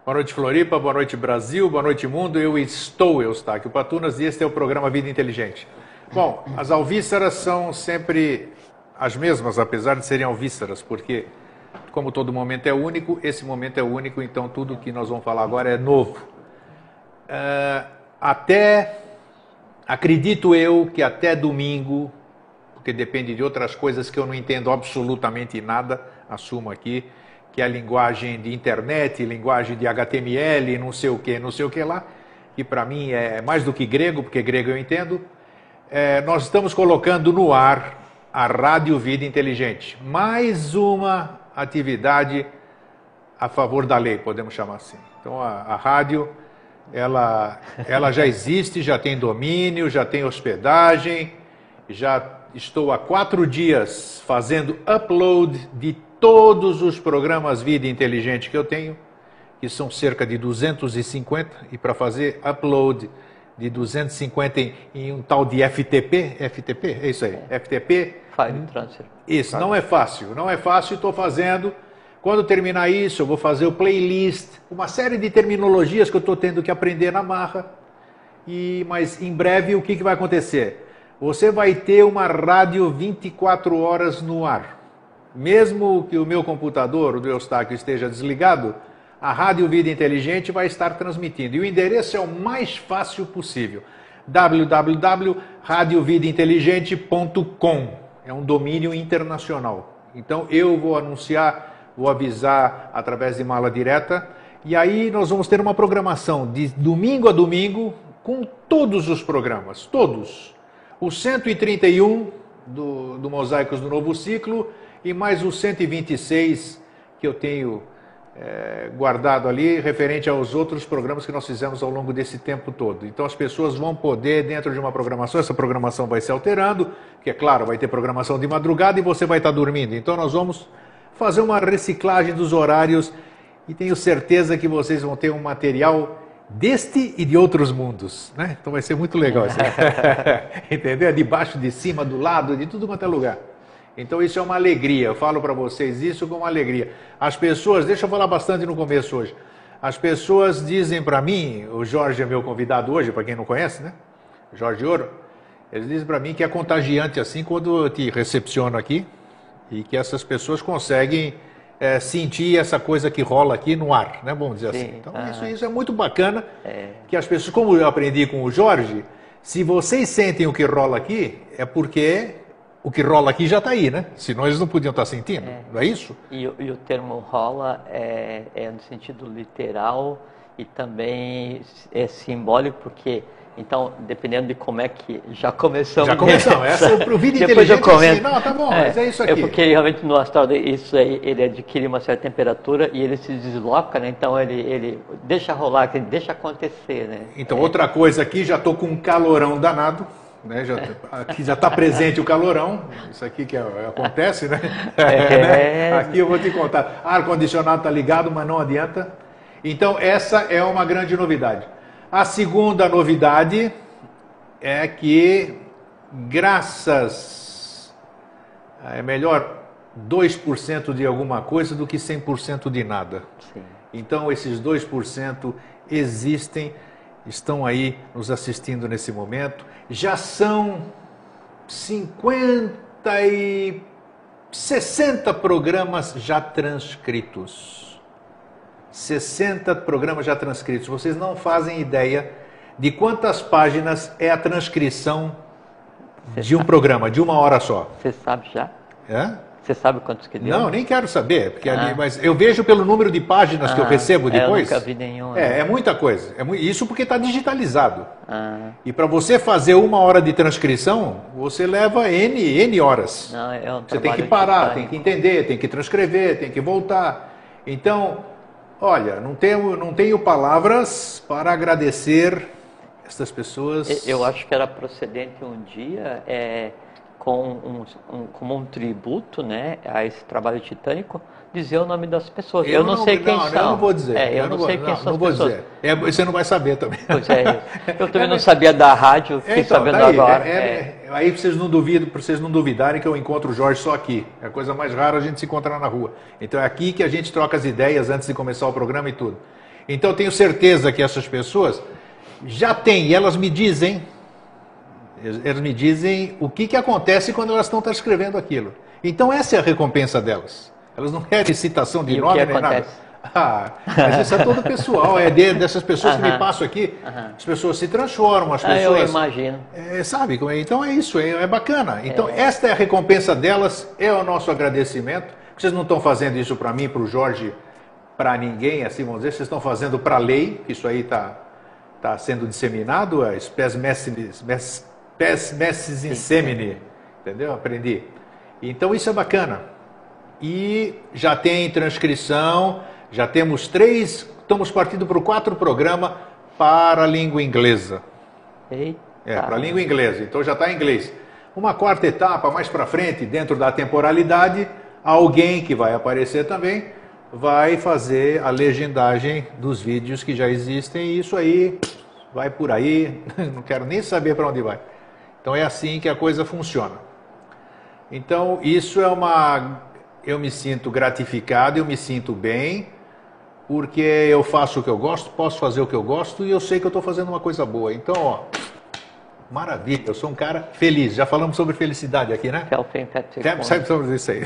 Boa noite, Floripa, boa noite, Brasil, boa noite, mundo. Eu estou Eustáquio Patunas e este é o programa Vida Inteligente. Bom, as alvíceras são sempre as mesmas, apesar de serem alvíceras, porque, como todo momento é único, esse momento é único, então tudo que nós vamos falar agora é novo. Acredito eu que até domingo, porque depende de outras coisas que eu não entendo absolutamente nada, assumo aqui, que é a linguagem de internet, linguagem de HTML, não sei o que lá, que para mim é mais do que grego, porque grego eu entendo. Nós estamos colocando no ar a Rádio Vida Inteligente, mais uma atividade a favor da lei, podemos chamar assim. Então a rádio, ela já existe, já tem domínio, já tem hospedagem, já estou há 4 dias fazendo upload de todos os programas Vida Inteligente que eu tenho, que são cerca de 250, e para fazer upload de 250 em um tal de FTP, é isso aí, FTP. File Transfer. Isso, não é fácil, estou fazendo. Quando terminar isso, eu vou fazer o playlist, uma série de terminologias que eu estou tendo que aprender na marra, mas em breve o que vai acontecer? Você vai ter uma rádio 24 horas no ar. Mesmo que o meu computador, o do Eustáquio, esteja desligado, a Rádio Vida Inteligente vai estar transmitindo. E o endereço é o mais fácil possível. www.radiovidainteligente.com. É um domínio internacional. Então eu vou anunciar, vou avisar através de mala direta. E aí nós vamos ter uma programação de domingo a domingo com todos os programas, todos. O 131 do Mosaicos do Novo Ciclo e mais os 126 que eu tenho guardado ali, referente aos outros programas que nós fizemos ao longo desse tempo todo. Então as pessoas vão poder, dentro de uma programação, essa programação vai se alterando, que é claro, vai ter programação de madrugada e você vai estar dormindo. Então nós vamos fazer uma reciclagem dos horários e tenho certeza que vocês vão ter um material deste e de outros mundos, né? Então vai ser muito legal isso. Entendeu? De baixo, de cima, do lado, de tudo quanto é lugar. Então isso é uma alegria, eu falo para vocês isso com uma alegria. As pessoas, deixa eu falar bastante no começo hoje, as pessoas dizem para mim, o Jorge é meu convidado hoje, para quem não conhece, né? Jorge Ouro, eles dizem para mim que é contagiante assim quando eu te recepciono aqui e que essas pessoas conseguem sentir essa coisa que rola aqui no ar, né? Vamos dizer assim. Então isso é muito bacana, que as pessoas, como eu aprendi com o Jorge, se vocês sentem o que rola aqui, é porque o que rola aqui já está aí, né? Senão eles não podiam estar sentindo, não é isso? E o termo rola é no sentido literal e também é simbólico, porque, então, dependendo de como é que já começamos... Já começamos, essa é o Vida Inteligente assim, não, tá bom, mas é isso aqui. É porque realmente no astral isso aí, ele adquire uma certa temperatura e ele se desloca, né? Então ele deixa rolar, deixa acontecer, né? Então outra coisa aqui, já estou com um calorão danado. Né, aqui já está presente o calorão, isso aqui que acontece, né? Aqui eu vou te contar, ar-condicionado está ligado, mas não adianta. Então essa é uma grande novidade. A segunda novidade é que é melhor 2% de alguma coisa do que 100% de nada. Sim. Então esses 2% existem, estão aí nos assistindo nesse momento. Já são 60 programas já transcritos. 60 programas já transcritos. Vocês não fazem ideia de quantas páginas é a transcrição de um programa, de 1 hora só. Você sabe já? Você sabe quantos que deu? Não, nem quero saber, porque mas eu vejo pelo número de páginas que eu recebo depois. Eu nunca vi nenhum. É muita coisa. Isso porque está digitalizado. E para você fazer 1 hora de transcrição, você leva N horas. Não, você tem que parar, tem que entender, tem que transcrever, tem que voltar. Então, olha, não tenho palavras para agradecer essas pessoas. Eu acho que era procedente um dia... como um tributo, né, a esse trabalho titânico, dizer o nome das pessoas. Eu não sei quem são. Eu não vou dizer. Eu não sei quem são as pessoas. Você não vai saber também. Pois é. Eu também não sabia da rádio, fiquei sabendo agora. Aí vocês não duvidam, para vocês não duvidarem que eu encontro o Jorge só aqui. É a coisa mais rara a gente se encontrar na rua. Então é aqui que a gente troca as ideias antes de começar o programa e tudo. Então eu tenho certeza que essas pessoas já têm, e elas me dizem o que acontece quando elas estão transcrevendo aquilo. Então essa é a recompensa delas. Elas não querem citação de nome nem nada. Mas isso é todo pessoal, dessas pessoas que me passam aqui, as pessoas se transformam, as pessoas... eu imagino. Sabe? Então é isso, é bacana. Então esta é a recompensa delas, é o nosso agradecimento. Vocês não estão fazendo isso para mim, para o Jorge, para ninguém, assim vamos dizer, vocês estão fazendo para a lei, que isso aí está sendo disseminado, a spes messis in semine, entendeu? Aprendi. Então isso é bacana. E já tem transcrição, já temos 3, estamos partindo para o 4 programa para a língua inglesa. Para a língua inglesa, então já está em inglês. Uma 4ª etapa, mais para frente, dentro da temporalidade, alguém que vai aparecer também vai fazer a legendagem dos vídeos que já existem, e isso aí vai por aí, não quero nem saber para onde vai. Então é assim que a coisa funciona. Então isso eu me sinto gratificado, eu me sinto bem, porque eu faço o que eu gosto, posso fazer o que eu gosto e eu sei que eu estou fazendo uma coisa boa. Então, ó, maravilha, eu sou um cara feliz. Já falamos sobre felicidade aqui, né? Sabe sobre isso aí.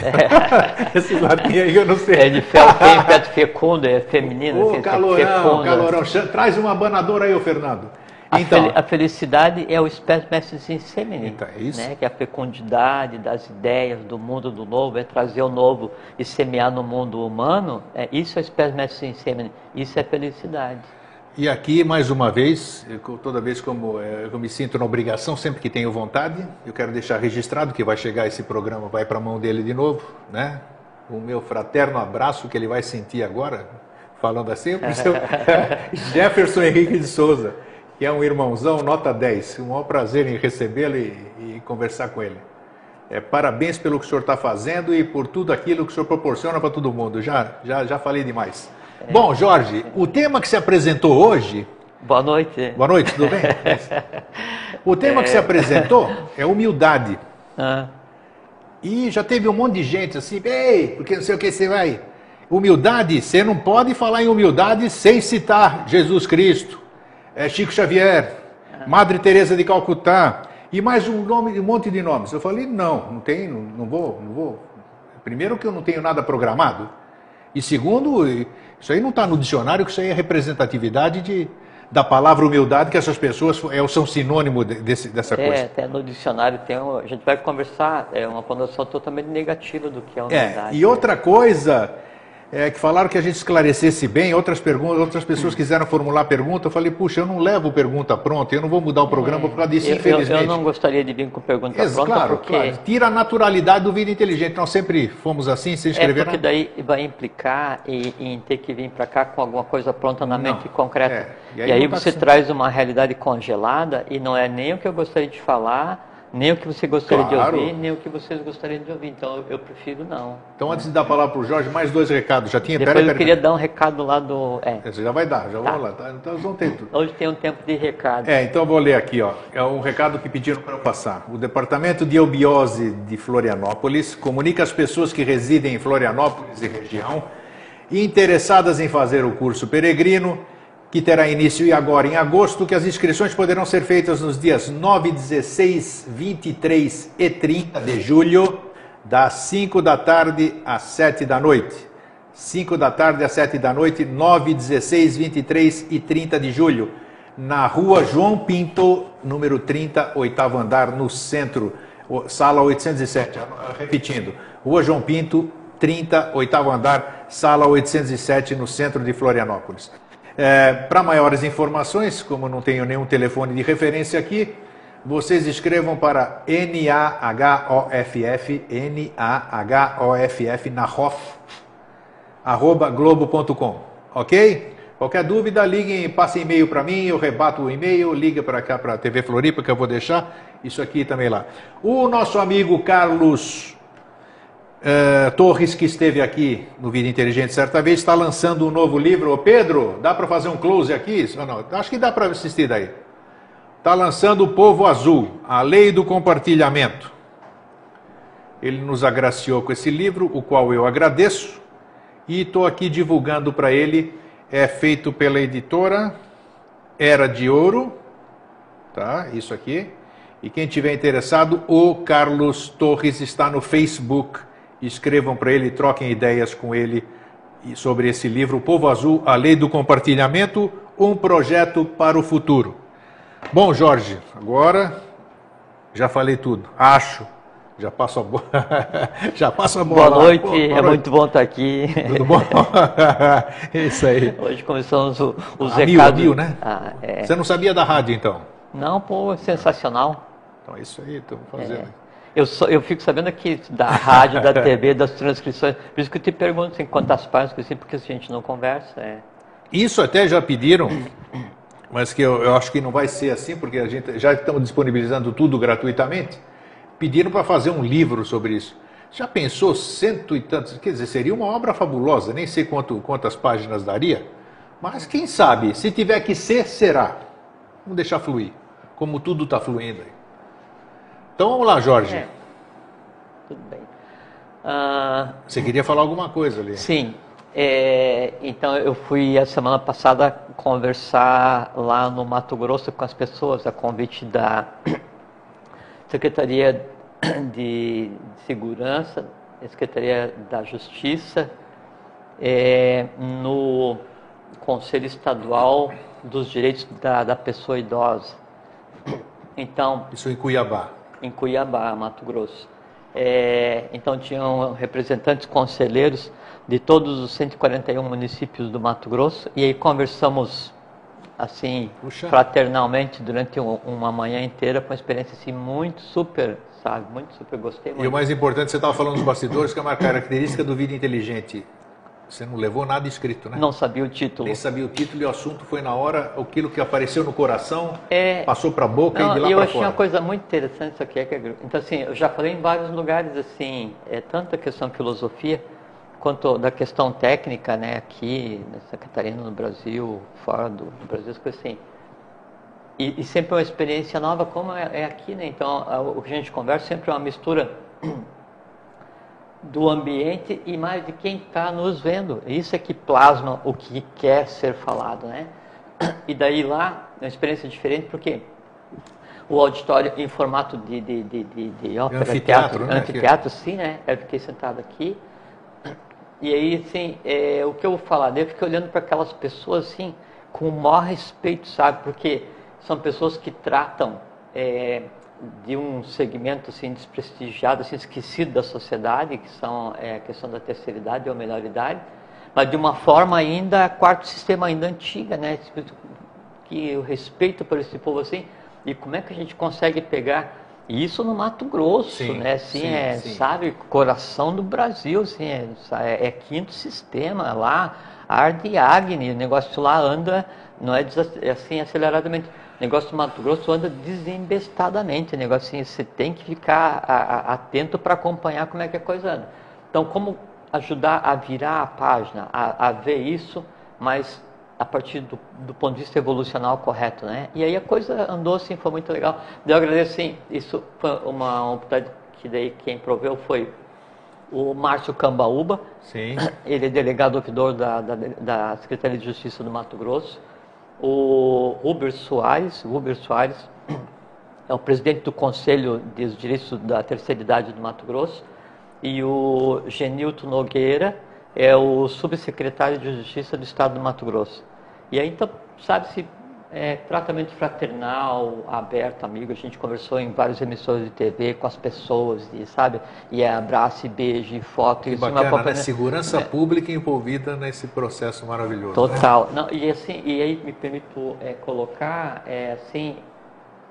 Esse latim aí eu não sei. É de felpen, pet fecundo, é feminino. Ô, calorão. Traz uma abanadora aí, ô Fernando. Então, a felicidade é o spes messis in semine, então, é isso. Né? Que é a fecundidade das ideias, do mundo do novo, é trazer o novo e semear no mundo humano. Isso é spes messis in semine, isso é felicidade. E aqui, mais uma vez, toda vez como eu me sinto na obrigação, sempre que tenho vontade, eu quero deixar registrado que vai chegar esse programa, vai para a mão dele de novo, né? O meu fraterno abraço que ele vai sentir agora, falando assim, o seu Jefferson Henrique de Souza, que é um irmãozão, nota 10. Um maior prazer em recebê-lo e conversar com ele. Parabéns pelo que o senhor está fazendo e por tudo aquilo que o senhor proporciona para todo mundo. Já falei demais. Bom, Jorge, o tema que se apresentou hoje... Boa noite. Boa noite, tudo bem? O tema que se apresentou é humildade. E já teve um monte de gente assim, ei, porque não sei o que você vai... Humildade, você não pode falar em humildade sem citar Jesus Cristo, Chico Xavier, Madre Teresa de Calcutá e mais um monte de nomes. Eu falei, não vou. Primeiro que eu não tenho nada programado. E segundo, isso aí não está no dicionário, que isso aí é representatividade da palavra humildade, que essas pessoas são sinônimo dessa coisa. Até no dicionário a gente vai conversar, é uma conotação totalmente negativa do que é humildade. E outra coisa... que falaram que a gente esclarecesse bem, outras pessoas quiseram formular pergunta, eu falei, puxa, eu não levo pergunta pronta, eu não vou mudar o programa por causa disso, infelizmente. Eu não gostaria de vir com pergunta pronta, claro, porque... Claro. Tira a naturalidade do Vida Inteligente, nós sempre fomos assim, se inscrever... porque daí vai implicar em ter que vir para cá com alguma coisa pronta na mente concreta. E aí você traz uma realidade congelada e não é nem o que eu gostaria de falar... Nem o que você gostaria de ouvir, nem o que vocês gostariam de ouvir. Então, eu prefiro não. Então, antes de dar a palavra para o Jorge, mais 2 recados. Já tinha... Depois eu queria dar um recado lá do... Você já vai dar, vou lá. Tá? Então, nós vamos ter tudo. Hoje tem um tempo de recado. Então, eu vou ler aqui. É um recado que pediram para eu passar. O Departamento de Eubiose de Florianópolis comunica às pessoas que residem em Florianópolis e região e interessadas em fazer o curso peregrino, que terá início agora em agosto, que as inscrições poderão ser feitas nos dias 9, 16, 23 e 30 de julho, das 5 da tarde às 7 da noite. 5 da tarde às 7 da noite, 9, 16, 23 e 30 de julho, na rua João Pinto, número 30, 8º andar, no centro, sala 807. Repetindo, rua João Pinto, 30, 8º andar, sala 807, no centro de Florianópolis. Para maiores informações, como não tenho nenhum telefone de referência aqui, vocês escrevam para NAHOFF @globo.com, ok? Qualquer dúvida, liguem, passem e-mail para mim, eu rebato o e-mail, liga para cá, para a TV Floripa, que eu vou deixar isso aqui também lá. O nosso amigo Carlos Torres, que esteve aqui no Vida Inteligente certa vez, está lançando um novo livro. Ô Pedro, dá para fazer um close aqui? Não, acho que dá para assistir daí. Está lançando O Povo Azul, a Lei do Compartilhamento. Ele nos agraciou com esse livro, o qual eu agradeço, e estou aqui divulgando para ele é feito pela editora Era de Ouro, tá? Isso aqui. E quem tiver interessado, o Carlos Torres está no Facebook. Escrevam para ele, troquem ideias com ele sobre esse livro, O Povo Azul, a Lei do Compartilhamento, um projeto para o futuro. Bom, Jorge, agora já falei tudo. Acho. Já passo a bola. Já passo a bola. Boa noite, é muito bom estar aqui. Tudo bom? É isso aí. Hoje começamos os recados. Mil, né? Você não sabia da rádio, então? Não, pô, sensacional. Então é isso aí, estamos fazendo. Eu fico sabendo aqui da rádio, da TV, das transcrições. Por isso que eu te pergunto assim, quantas páginas, assim, porque a gente não conversa. Isso até já pediram, mas que eu acho que não vai ser assim, porque a gente já estamos disponibilizando tudo gratuitamente. Pediram para fazer um livro sobre isso. Já pensou 100 e tantos? Quer dizer, seria uma obra fabulosa, nem sei quantas páginas daria, mas quem sabe, se tiver que ser, será. Vamos deixar fluir, como tudo está fluindo aí. Então vamos lá, Jorge. Tudo bem. Você queria falar alguma coisa ali? Sim. Então eu fui a semana passada conversar lá no Mato Grosso com as pessoas, a convite da Secretaria de Segurança, Secretaria da Justiça, no Conselho Estadual dos Direitos da Pessoa Idosa. Então, isso em Cuiabá. Em Cuiabá, Mato Grosso. Então tinham representantes conselheiros de todos os 141 municípios do Mato Grosso, e aí conversamos assim, fraternalmente, durante uma manhã inteira, com uma experiência assim, muito super, gostei muito. E o mais importante, você estava falando dos bastidores, que é uma característica do Vida Inteligente. Você não levou nada escrito, né? Não sabia o título. Nem sabia o título, e o assunto foi na hora, aquilo que apareceu no coração, passou para a boca e de lá para fora. Eu achei uma coisa muito interessante isso aqui. Então, assim, eu já falei em vários lugares, assim, tanto a questão de filosofia, quanto da questão técnica, né, aqui na Santa Catarina, no Brasil, fora do Brasil, as coisas assim. E sempre uma experiência nova, como é aqui, né? Então, o que a gente conversa sempre é uma mistura do ambiente e mais de quem está nos vendo. Isso é que plasma o que quer ser falado, né? E daí lá, é uma experiência diferente, porque o auditório em formato de ópera, anfiteatro, sim, né? Eu fiquei sentado aqui. E aí, assim, o que eu vou falar, eu fiquei olhando para aquelas pessoas, assim, com o maior respeito, sabe? Porque são pessoas que tratam de um segmento, assim, desprestigiado, assim, esquecido da sociedade, que são a questão da terceira idade ou melhor idade, mas de uma forma ainda, quarto sistema ainda antiga, né? Que o respeito por esse povo, assim, e como é que a gente consegue pegar isso no Mato Grosso, sim, né? Assim, sim. Sabe, coração do Brasil, assim, é quinto sistema lá, arde e Agni, o negócio lá anda, não é assim aceleradamente, o negócio do Mato Grosso anda desembestadamente, o negócio assim, você tem que ficar atento para acompanhar como é que a coisa anda. Então, como ajudar a virar a página, a ver isso, mas a partir do ponto de vista evolucional correto, né? E aí a coisa andou assim, foi muito legal. Eu agradeço, sim, isso foi uma oportunidade que daí quem proveu foi o Márcio Cambaúba. Sim. Ele é delegado ouvidor da Secretaria de Justiça do Mato Grosso. O Ruber Soares é o presidente do Conselho dos Direitos da Terceira Idade do Mato Grosso. E o Genilton Nogueira é o subsecretário de Justiça do Estado do Mato Grosso. E aí, então, sabe-se, tratamento fraternal, aberto, amigo. A gente conversou em vários emissores de TV com as pessoas, sabe? E abraço, e beijo, e foto. Que bacana, né? Segurança pública envolvida nesse processo maravilhoso. Total. Né? Não, e assim, e aí me permito colocar, assim,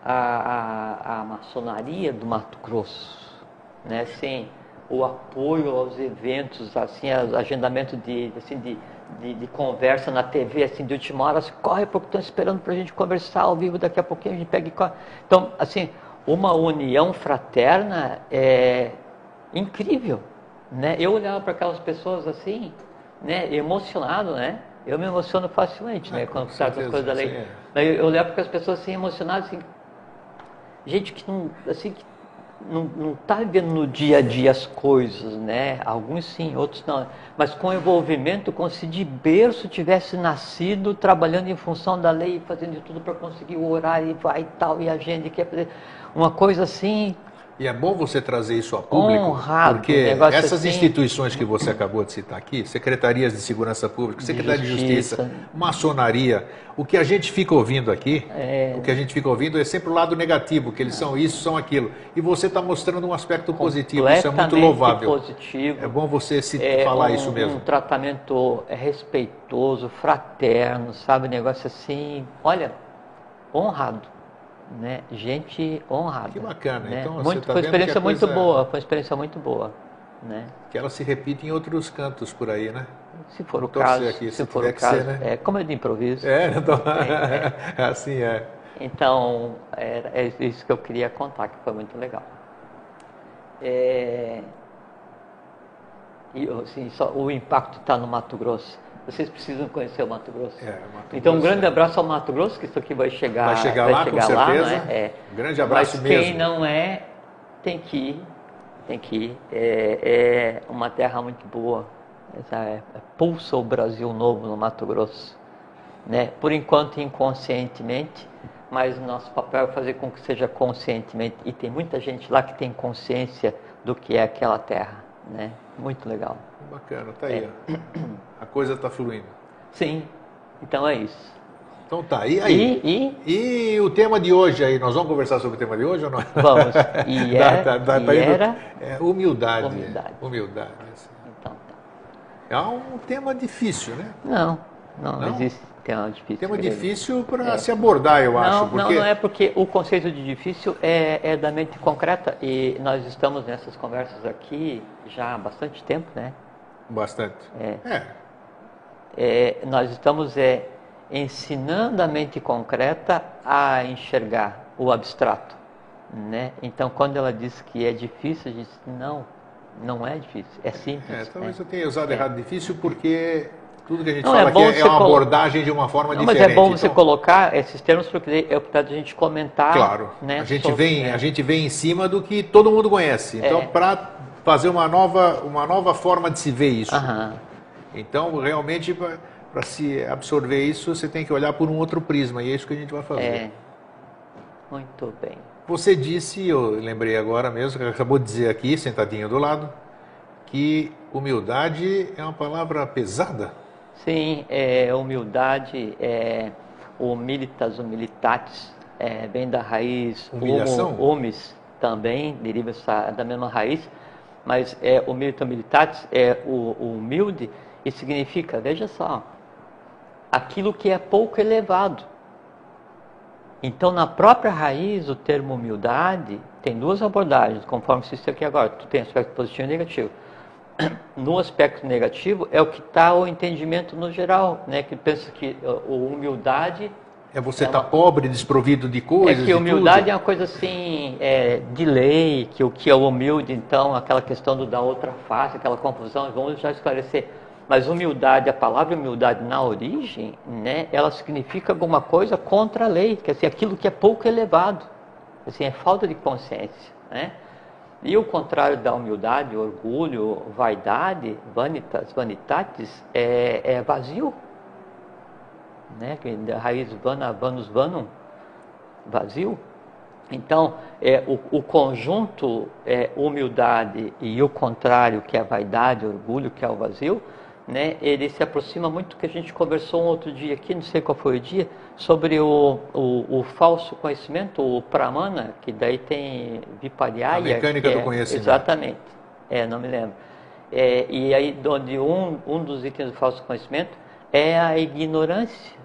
a maçonaria do Mato Grosso, né? Assim, o apoio aos eventos, assim, agendamento de conversa na TV, assim, de última hora, assim, corre porque estão esperando para a gente conversar ao vivo, daqui a pouquinho a gente pega e corre. Então, assim, uma união fraterna é incrível, né? Eu olhava para aquelas pessoas assim, né, emocionado, né? Eu me emociono facilmente, né, quando trata as coisas da lei. Eu olhava para as pessoas assim, emocionadas, assim, gente que não, assim, não está vivendo no dia a dia as coisas, né? Alguns sim, outros não. Mas com envolvimento, como se de berço tivesse nascido, trabalhando em função da lei, fazendo de tudo para conseguir o horário e vai e tal, e a gente quer fazer uma coisa assim. E é bom você trazer isso a público, honrado, porque essas assim, instituições que você acabou de citar aqui, secretarias de segurança pública, secretaria de justiça, maçonaria, o que a gente fica ouvindo aqui, o que a gente fica ouvindo é sempre o lado negativo, que eles são isso, são aquilo. E você está mostrando um aspecto positivo, isso é muito louvável. Positivo. É bom você falar isso mesmo. Um tratamento respeitoso, fraterno, sabe, negócio assim, olha, honrado. Né? Gente honrada. Que bacana. Né? Então, foi uma experiência muito boa. Foi uma experiência muito boa. Né? Que ela se repite em outros cantos por aí, né? Se for o caso. Aqui, se for o caso, né? Como é de improviso. Então, assim é. Então, é isso que eu queria contar, que foi muito legal. E, assim, o impacto está no Mato Grosso. Vocês precisam conhecer o Mato Grosso. Então, um grande abraço ao Mato Grosso, que isso aqui vai chegar lá, com certeza. Né? Grande abraço mas mesmo. Quem não tem que ir. Tem que ir. É uma terra muito boa. Pulsa o Brasil novo no Mato Grosso. Né? Por enquanto, inconscientemente, mas o nosso papel é fazer com que seja conscientemente. E tem muita gente lá que tem consciência do que é aquela terra. Né? Muito legal. Bacana, tá aí. A coisa está fluindo. Sim, então é isso. Então tá, e aí? E o tema de hoje aí? Nós vamos conversar sobre o tema de hoje ou não? Vamos. Humildade. Humildade. Então tá. É um tema difícil, né? Não existe tema difícil. Tema difícil para se abordar, eu acho. Não é porque o conceito de difícil é da mente concreta e nós estamos nessas conversas aqui já há bastante tempo, né? Bastante. Nós estamos ensinando a mente concreta a enxergar o abstrato, né? Então, quando ela diz que é difícil, a gente diz, não é difícil, é simples. Talvez eu tenha usado errado difícil, porque tudo que a gente fala aqui é uma abordagem de uma forma diferente. Mas é bom você colocar esses termos, porque é para a gente comentar. Claro, né, a gente vem em cima do que todo mundo conhece. Então, para fazer uma nova forma de se ver isso. Então, realmente, para se absorver isso, você tem que olhar por um outro prisma, e é isso que a gente vai fazer. Muito bem. Você disse, eu lembrei agora mesmo, que acabou de dizer aqui, sentadinho do lado, que humildade é uma palavra pesada. Sim, humildade, humilitas, humilitatis, vem da raiz humus, também deriva da mesma raiz, mas humilita, humilitatis é o humilde e significa, veja só, aquilo que é pouco elevado. Então, na própria raiz, o termo humildade tem duas abordagens, conforme se isso aqui agora, tu tem aspecto positivo e negativo. No aspecto negativo é o que está o entendimento no geral, né? Que pensa que humildade é você estar pobre, desprovido de coisas. É que humildade é uma coisa assim de lei, que o que é o humilde, então aquela questão da outra face, aquela confusão, vamos já esclarecer. Mas humildade, a palavra humildade na origem, né? Ela significa alguma coisa contra a lei, que assim, aquilo que é pouco elevado, assim, é falta de consciência, né? E o contrário da humildade, orgulho, vaidade, vanitas, vanitatis, é vazio. Né? Da raiz vana, vanus, vanum, vazio. Então, o conjunto humildade e o contrário, que é a vaidade, orgulho, que é o vazio, né? Ele se aproxima muito do que a gente conversou um outro dia aqui, não sei qual foi o dia, sobre o falso conhecimento, o pramana, que daí tem vipariyaya. A mecânica do conhecimento. Exatamente, não me lembro. E aí, onde um dos itens do falso conhecimento é a ignorância,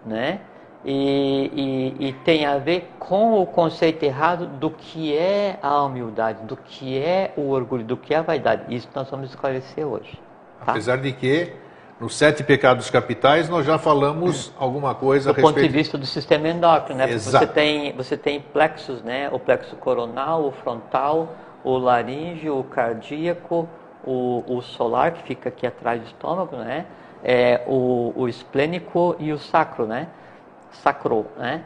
né? E tem a ver com o conceito errado do que é a humildade, do que é o orgulho, do que é a vaidade. Isso nós vamos esclarecer hoje. Tá? Apesar de que, nos 7 pecados capitais, nós já falamos alguma coisa a respeito... Do ponto de vista do sistema endócrino, né? Exato. Você tem plexos, né? O plexo coronal, o frontal, o laríngeo, o cardíaco, o solar, que fica aqui atrás do estômago, né? O esplênico e o sacro, né? Sacro, né?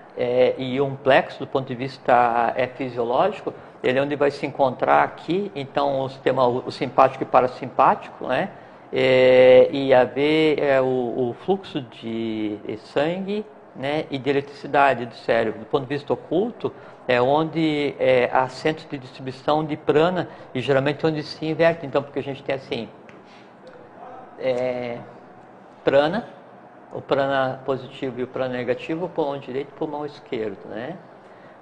E um plexo, do ponto de vista fisiológico, ele é onde vai se encontrar aqui, então, o sistema o simpático e parasimpático, né? E haver o fluxo de sangue, né, e de eletricidade do cérebro. Do ponto de vista oculto, é onde há centros de distribuição de prana e geralmente onde se inverte. Então, porque a gente tem assim, prana, o prana positivo e o prana negativo, o pulmão direito e o pulmão esquerdo, né?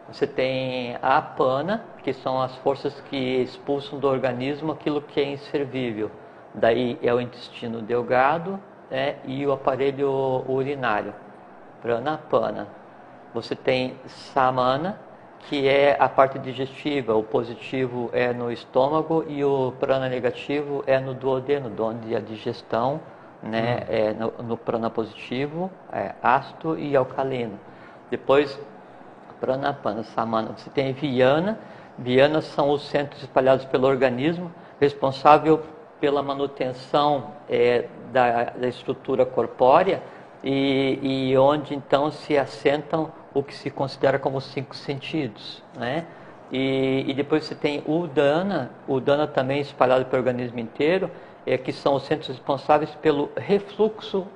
Você tem a apana, que são as forças que expulsam do organismo aquilo que é inservível. Daí é o intestino delgado, né, e o aparelho urinário. Prana, apana. Você tem samana, que é a parte digestiva. O positivo é no estômago e o prana negativo é no duodeno, onde a digestão, né, é no prana positivo, ácido e alcalino. Depois, prana, apana, samana. Você tem viana. Vianas são os centros espalhados pelo organismo, responsável pela manutenção da estrutura corpórea e onde então se assentam o que se considera como os 5 sentidos, né? E depois você tem o Udana também espalhado pelo organismo inteiro, que são os centros responsáveis pelo refluxo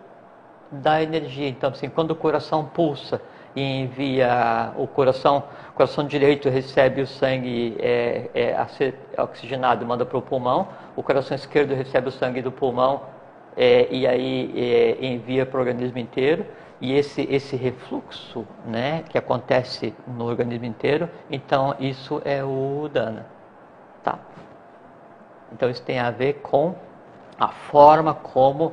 da energia. Então, assim, quando o coração pulsa e envia o coração direito recebe o sangue a ser oxigenado e manda para o pulmão, o coração esquerdo recebe o sangue do pulmão e aí envia para o organismo inteiro, e esse refluxo, né, que acontece no organismo inteiro, então isso é o Udana, tá? Então isso tem a ver com a forma como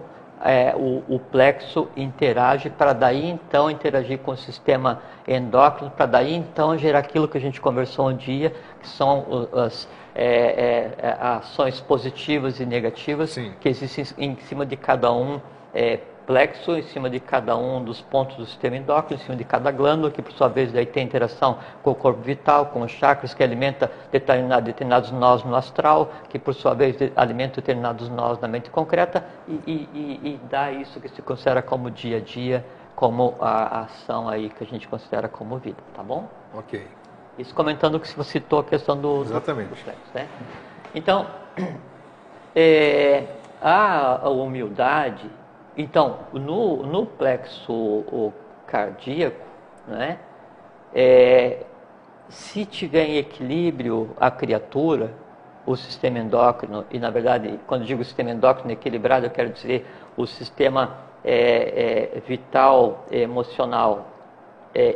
o plexo interage, para daí então interagir com o sistema endócrino, para daí então gerar aquilo que a gente conversou um dia, que são as ações positivas e negativas. Sim. Que existem em cima de cada plexo, em cima de cada um dos pontos do sistema endócrino, em cima de cada glândula, que por sua vez daí tem interação com o corpo vital, com os chakras, que alimenta determinados nós no astral, que por sua vez alimenta determinados nós na mente concreta e dá isso que se considera como dia a dia, como a ação aí que a gente considera como vida, tá bom? Ok. Isso comentando que você citou a questão do plexo, né? Então, a humildade. Então, no plexo cardíaco, né, se tiver em equilíbrio a criatura, o sistema endócrino, e na verdade, quando digo sistema endócrino equilibrado, eu quero dizer o sistema vital, emocional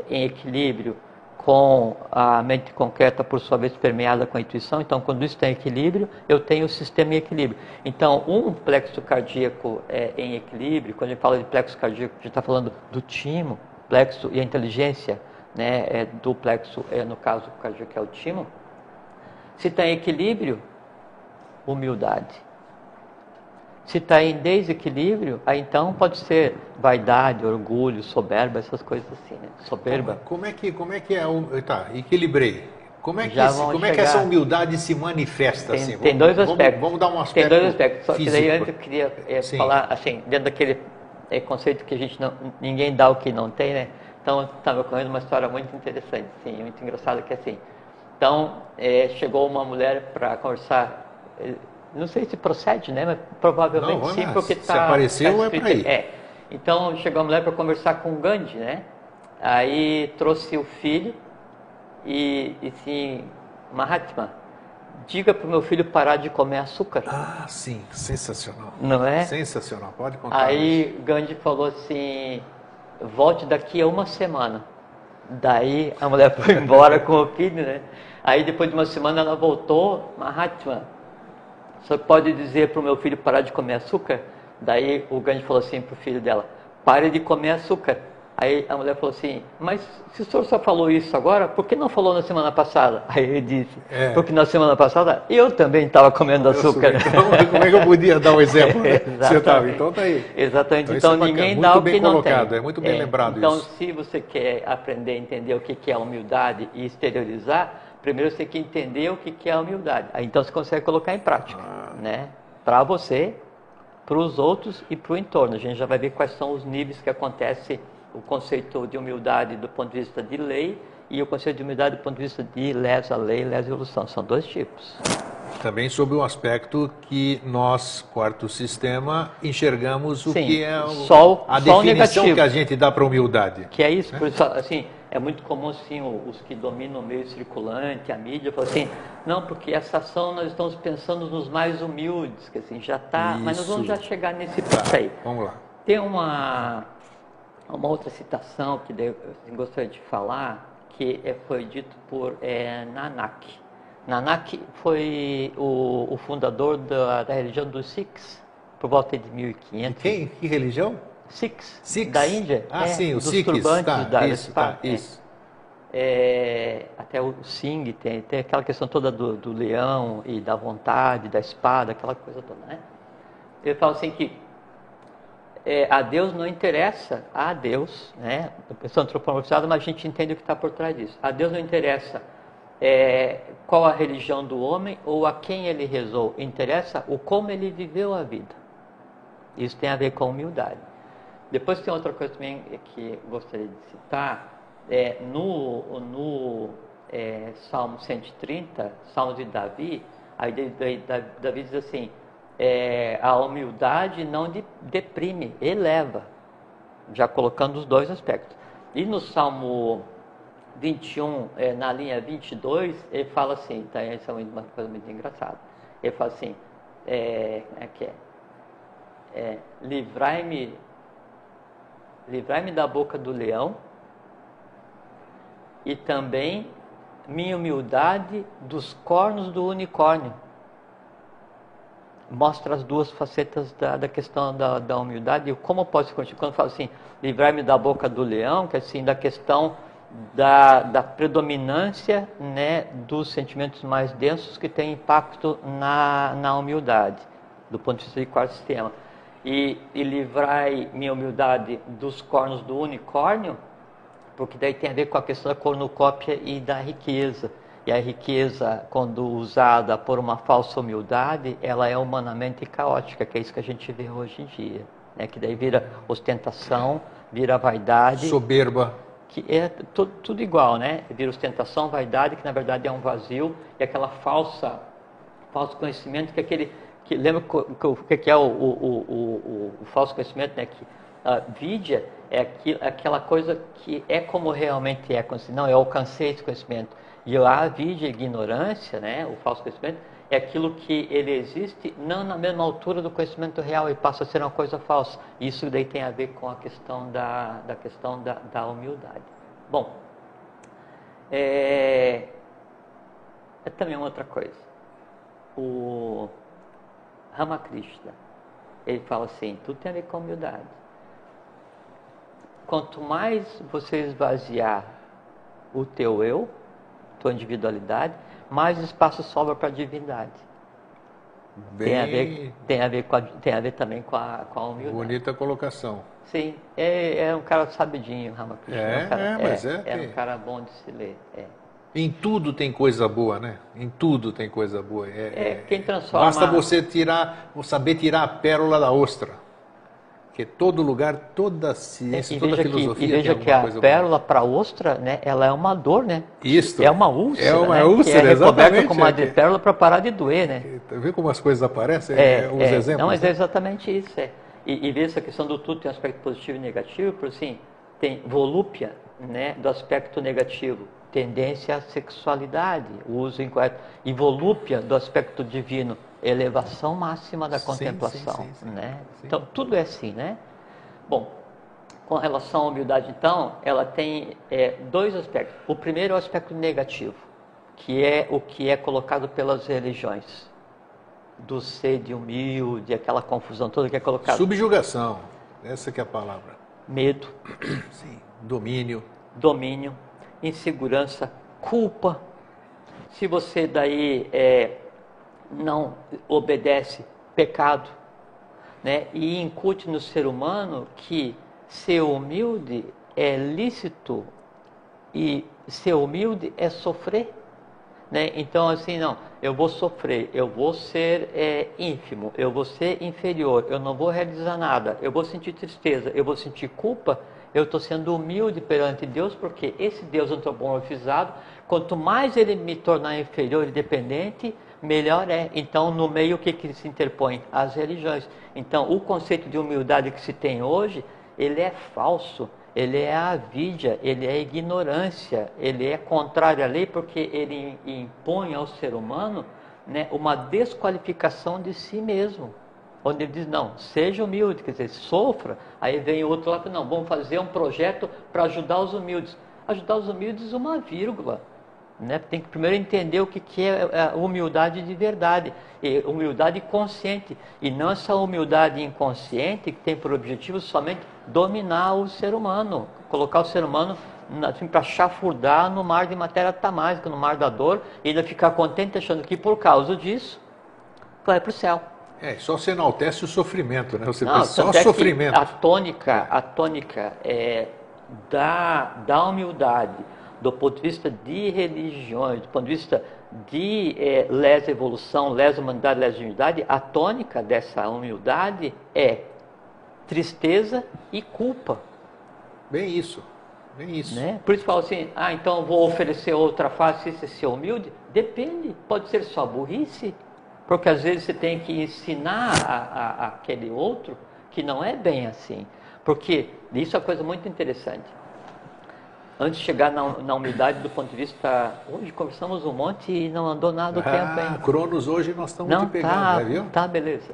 em equilíbrio, com a mente concreta, por sua vez, permeada com a intuição. Então, quando isso está em equilíbrio, eu tenho o sistema em equilíbrio. Então, um plexo cardíaco em equilíbrio, quando a gente fala de plexo cardíaco, a gente está falando do timo, plexo e a inteligência, né, do plexo, no caso cardíaco é o timo. Se está em equilíbrio, humildade. Se está em desequilíbrio, aí então pode ser vaidade, orgulho, soberba, essas coisas assim, né? Soberba. Como é que tá, equilibrei. Como é que essa humildade se manifesta assim? Tem dois aspectos. Vamos dar um aspecto. Tem dois aspectos. Só físico. Que daí antes eu queria falar assim, dentro daquele conceito que a gente ninguém dá o que não tem, né? Então estava ocorrendo uma história muito interessante, assim, muito engraçada, que é assim. Então chegou uma mulher para conversar. Não sei se procede, né? Mas provavelmente sim, porque se apareceu é para ir. Então chegou a mulher para conversar com o Gandhi, né? Aí trouxe o filho e assim, Mahatma, diga para o meu filho parar de comer açúcar. Ah, sim, sensacional. Não é? Sensacional, pode contar. Aí Gandhi falou assim, volte daqui a 1 semana. Daí a mulher foi embora com o filho, né? Aí depois de 1 semana ela voltou, Mahatma, você pode dizer para o meu filho parar de comer açúcar? Daí o Gandhi falou assim para o filho dela, pare de comer açúcar. Aí a mulher falou assim, mas se o senhor só falou isso agora, por que não falou na semana passada? Aí ele disse, porque na semana passada eu também estava comendo açúcar. Então, como é que eu podia dar um exemplo? Você tava, então tá aí. Exatamente, então ninguém dá o que não tem. É muito bem lembrado então, isso. Então, se você quer aprender a entender o que é humildade e exteriorizar, primeiro você tem que entender o que é a humildade. Aí então você consegue colocar em prática, né? Para você, para os outros e para o entorno. A gente já vai ver quais são os níveis que acontecem o conceito de humildade do ponto de vista de lei e o conceito de humildade do ponto de vista de lesa lei e lesa evolução. São dois tipos. Também sobre o aspecto que nós, quarto sistema, enxergamos o que é a definição que a gente dá para a humildade. Que é isso, por isso, assim, é muito comum assim, os que dominam o meio circulante, a mídia, falam assim, não, porque essa ação nós estamos pensando nos mais humildes, que assim, já está, mas nós vamos já chegar nesse ponto aí. Vamos lá. Tem uma outra citação que eu gostaria de falar, que foi dito por Nanak. Nanak foi o fundador da religião dos Sikhs, por volta de 1500. Que religião? Sikhs, da Índia. Sim, os Sikhs. Turbantes da espada. Isso. Até o Singh tem aquela questão toda do leão e da vontade, da espada, aquela coisa toda, né? Ele fala assim que a Deus não interessa, a Deus, né? A pessoa antropomorfizada, mas a gente entende o que está por trás disso. A Deus não interessa qual a religião do homem ou a quem ele rezou, interessa o como ele viveu a vida. Isso tem a ver com humildade. Depois tem outra coisa também que gostaria de citar, no Salmo 130, Salmo de Davi, aí Davi diz assim, a humildade não deprime, eleva, já colocando os dois aspectos. E no Salmo 21, na linha 22, ele fala assim, tá? Essa é uma coisa muito engraçada. Ele fala assim, livrai-me da boca do leão e também minha humildade dos cornos do unicórnio. Mostra as duas facetas da questão da humildade e como pode se constituir. Quando fala assim, livrai-me da boca do leão, que é assim, da questão da predominância, né, dos sentimentos mais densos que tem impacto na humildade, do ponto de vista de quarto sistema. E livrai minha humildade dos cornos do unicórnio, porque daí tem a ver com a questão da cornucópia e da riqueza. E a riqueza, quando usada por uma falsa humildade, ela é humanamente caótica, que é isso que a gente vê hoje em dia, né? Que daí vira ostentação, vira vaidade. Soberba. Que é tudo igual, né? Vira ostentação, vaidade, que na verdade é um vazio, e aquela falso conhecimento, que lembra o que é o falso conhecimento, né? Que vidya é aquela coisa que é como realmente é, não, eu alcancei esse conhecimento. E a vidya, a ignorância, né? O falso conhecimento, é aquilo que ele existe não na mesma altura do conhecimento real e passa a ser uma coisa falsa. Isso daí tem a ver com a questão da humildade. Bom, é também outra coisa. O Ramakrishna, ele fala assim, tudo tem a ver com humildade. Quanto mais você esvaziar o teu eu, tua individualidade, mais espaço sobra para a divindade. Tem a ver também com a humildade. Bonita colocação. Sim, é um cara sabidinho, Ramakrishna. É um cara bom de se ler. Em tudo tem coisa boa, né? Em tudo tem coisa boa. Quem transforma... Basta você saber tirar a pérola da ostra. Porque todo lugar, toda ciência, toda filosofia e veja que a pérola para a ostra, né, ela é uma dor, né? Isso. É uma úlcera, é uma né? úlcera, que é recoberta com uma de pérola para parar de doer, né? Vê como as coisas aparecem? Uns exemplos. Não, mas é exatamente isso. E ver essa questão do tudo tem um aspecto positivo e negativo, por assim, tem volúpia, né, do aspecto negativo, tendência à sexualidade, o uso incorreto, e volúpia do aspecto divino, elevação máxima da contemplação, né? Sim. Então, tudo é assim, né? Bom, com relação à humildade, então, ela tem dois aspectos. O primeiro é o aspecto negativo, que é o que é colocado pelas religiões, do ser de humilde, aquela confusão toda que é colocada. Subjugação, essa que é a palavra. Medo. Sim. Domínio, insegurança, culpa. Se você daí não obedece, pecado, né? E incute no ser humano que ser humilde é lícito e ser humilde é sofrer, né? Então assim, não, eu vou sofrer, eu vou ser ínfimo, eu vou ser inferior, eu não vou realizar nada, eu vou sentir tristeza, eu vou sentir culpa. eu estou sendo humilde perante Deus, porque esse Deus antropomorfizado, quanto mais ele me tornar inferior e dependente, melhor é. Então, no meio, o que se interpõe? As religiões. Então, o conceito de humildade que se tem hoje, ele é falso, ele é avídia, ele é ignorância, ele é contrário à lei, porque ele impõe ao ser humano, né, uma desqualificação de si mesmo. Onde ele diz, não, seja humilde, quer dizer, sofra. Aí vem o outro lá e não, vamos fazer um projeto para ajudar os humildes. Ajudar os humildes, uma vírgula. Né? Tem que primeiro entender o que é a humildade de verdade. E humildade consciente. E não essa humildade inconsciente que tem por objetivo somente dominar o ser humano. Colocar o ser humano assim, para chafurdar no mar de matéria tamásica, no mar da dor. E ele ficar contente achando que por causa disso vai para o céu. Só se enaltece o sofrimento, né? Você não, só sofrimento. A tônica da humildade, do ponto de vista de religiões, do ponto de vista de lesa evolução, lesa humanidade, lesa dignidade, a tônica dessa humildade é tristeza e culpa. Bem isso, bem isso. Né? Por isso falo assim, então vou oferecer outra face e ser humilde? Depende, pode ser só burrice. Porque às vezes você tem que ensinar aquele outro que não é bem assim. Porque isso é uma coisa muito interessante. Antes de chegar na humildade do ponto de vista... Hoje conversamos um monte e não andou nada o tempo ainda. Cronos hoje nós estamos te pegando, viu? Tá, beleza.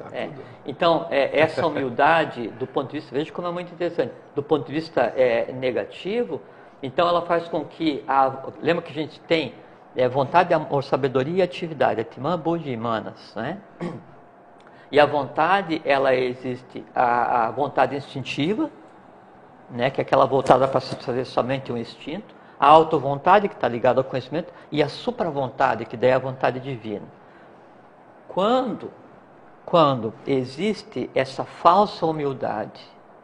Então, essa humildade do ponto de vista... Veja como é muito interessante. Do ponto de vista negativo, então ela faz com que... lembra que a gente tem... vontade, amor, sabedoria e atividade, Atimã, Buddhi e Manas, né? E a vontade, ela existe, a vontade instintiva, né? Que é aquela voltada para satisfazer somente um instinto, a auto-vontade, que está ligada ao conhecimento, e a supra-vontade, que daí é a vontade divina. Quando existe essa falsa humildade,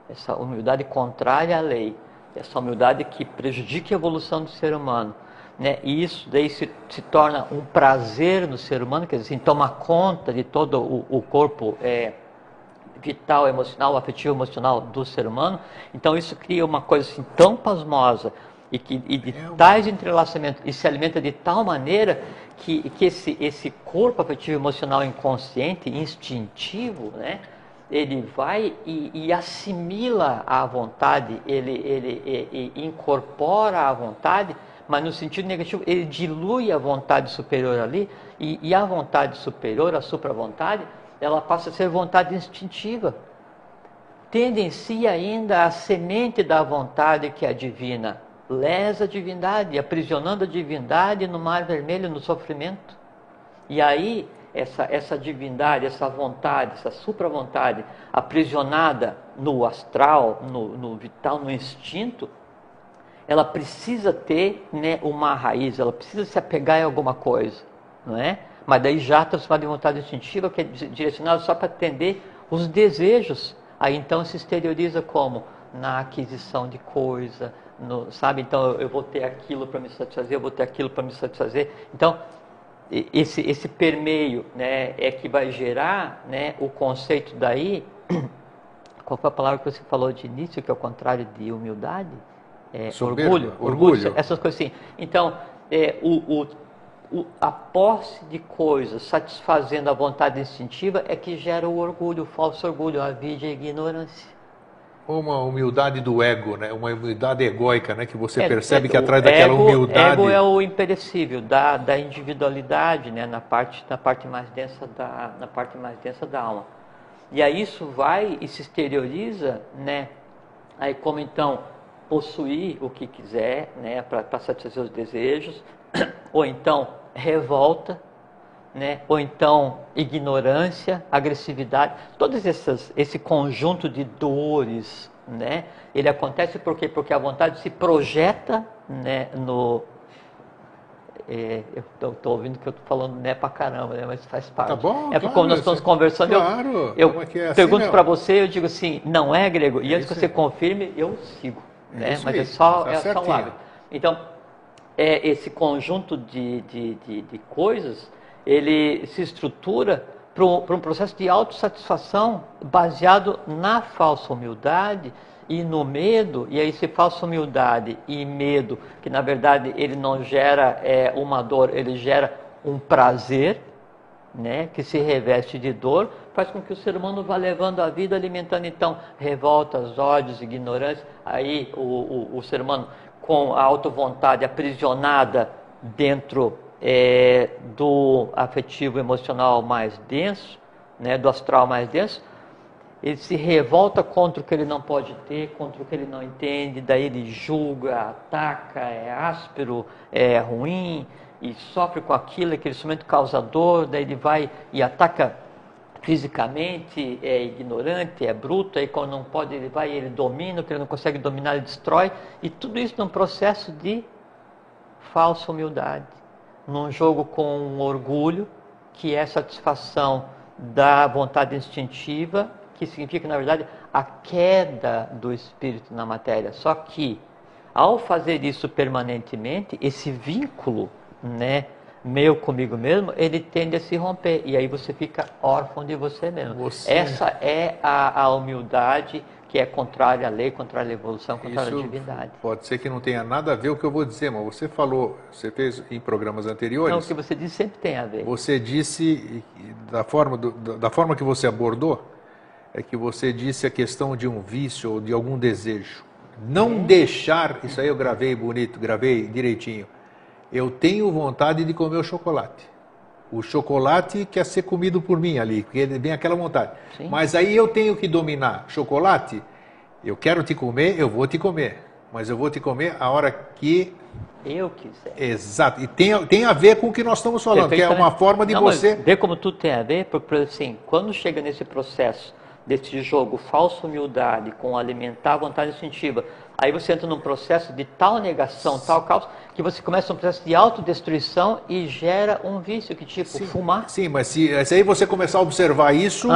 essa humildade contrária à lei, essa humildade que prejudica a evolução do ser humano, né? E isso daí se torna um prazer no ser humano, quer dizer, assim, toma conta de todo o corpo vital, emocional, afetivo, emocional do ser humano. Então isso cria uma coisa assim tão pasmosa e de tais entrelaçamentos, e se alimenta de tal maneira que esse corpo afetivo, emocional, inconsciente, instintivo, né? Ele vai e assimila a vontade, ele incorpora a vontade, mas no sentido negativo, ele dilui a vontade superior ali, e a vontade superior, a supra-vontade, ela passa a ser vontade instintiva. Tendo em si ainda a semente da vontade que é a divina, lesa a divindade, aprisionando a divindade no mar vermelho, no sofrimento. E aí, essa divindade, essa vontade, essa supra-vontade, aprisionada no astral, no vital, no instinto, ela precisa ter, né, uma raiz, ela precisa se apegar em alguma coisa, não é? Mas daí já transformada em vontade instintiva, que é direcionada só para atender os desejos. Aí então se exterioriza como? Na aquisição de coisa, sabe? Então eu vou ter aquilo para me satisfazer, eu vou ter aquilo para me satisfazer. Então esse permeio, né, é que vai gerar, né, o conceito daí. Qual foi a palavra que você falou de início, que é o contrário de humildade? Orgulho, essas coisas assim. Então, a posse de coisas satisfazendo a vontade instintiva é que gera o orgulho, o falso orgulho, a avidya e a ignorância. Uma humildade do ego, né? Uma humildade egóica, né? Que você percebe que atrás daquela humildade... Ego é o imperecível da individualidade, né? na parte mais densa da alma. E aí isso vai e se exterioriza, né? Aí como então possuir o que quiser, né, para satisfazer os desejos, ou então revolta, né, ou então ignorância, agressividade, todos esse conjunto de dores, né, ele acontece por quê? Porque a vontade se projeta, né, eu estou ouvindo que eu estou falando né pra caramba, né, mas faz parte. Tá bom, porque como nós estamos conversando, claro, eu pergunto para você, eu digo assim, não é, Grego? E antes que você confirme, eu sigo. Né? Mas é só um hábito. Então, esse conjunto de coisas, ele se estrutura para um processo de autossatisfação baseado na falsa humildade E no medo, e aí se falsa humildade e medo, que na verdade ele não gera uma dor, ele gera um prazer, né, que se reveste de dor, faz com que o ser humano vá levando a vida, alimentando então revoltas, ódios, ignorância. Aí o ser humano com a auto-vontade aprisionada dentro do afetivo emocional mais denso, né, do astral mais denso, ele se revolta contra o que ele não pode ter, contra o que ele não entende, daí ele julga, ataca, é áspero, é ruim, e sofre com aquilo, aquele instrumento causador, daí ele vai e ataca fisicamente, é ignorante, é bruto, aí quando não pode ele vai e ele domina, o que ele não consegue dominar ele destrói, e tudo isso num processo de falsa humildade, num jogo com um orgulho, que é satisfação da vontade instintiva, que significa, na verdade, a queda do espírito na matéria. Só que, ao fazer isso permanentemente, esse vínculo, né, meu comigo mesmo, ele tende a se romper. E aí você fica órfão de você mesmo. Essa é a humildade que é contrária à lei, contrária à evolução, contrária à divindade. Pode ser que não tenha nada a ver com o que eu vou dizer, mas você falou, você fez em programas anteriores... Não, o que você disse sempre tem a ver. Você disse, da forma que você abordou, é que você disse a questão de um vício ou de algum desejo. Não deixar, isso aí eu gravei bonito, gravei direitinho. Eu tenho vontade de comer o chocolate. O chocolate quer ser comido por mim ali, porque vem aquela vontade. Sim. Mas aí eu tenho que dominar. Chocolate, eu quero te comer, eu vou te comer. Mas eu vou te comer a hora que... eu quiser. Exato. E tem a ver com o que nós estamos falando, que é uma forma de você... Vê como tudo tem a ver, porque assim, quando chega nesse processo desse jogo falsa humildade com alimentar a vontade instintiva, aí você entra num processo de tal negação, tal caos, que você começa um processo de autodestruição e gera um vício, que tipo, fumar. Sim, mas se aí você começar a observar isso...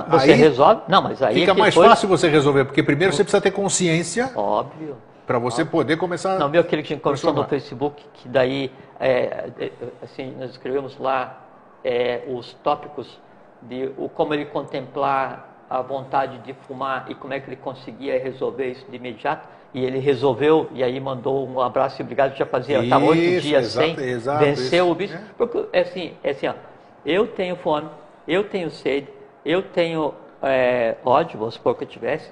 você resolve... Não, mas aí fica mais fácil você resolver, porque primeiro você precisa ter consciência... Óbvio. Para você poder começar... Não, viu aquele que a gente conversou no Facebook, que daí, assim, nós escrevemos lá os tópicos de como ele contemplar a vontade de fumar e como é que ele conseguia resolver isso de imediato. E ele resolveu, e aí mandou um abraço e obrigado, já fazia, estava 8 dias sem, venceu o vício. Porque é assim, ó, eu tenho fome, eu tenho sede, eu tenho ódio, vamos supor que eu tivesse,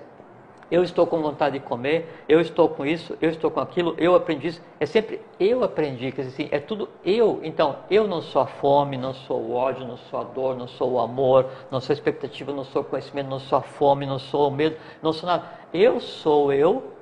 eu estou com vontade de comer, eu estou com isso, eu estou com aquilo, eu aprendi isso. É sempre eu aprendi, quer dizer assim, é tudo eu. Então, eu não sou a fome, não sou o ódio, não sou a dor, não sou o amor, não sou a expectativa, não sou o conhecimento, não sou a fome, não sou o medo, não sou nada. Eu sou eu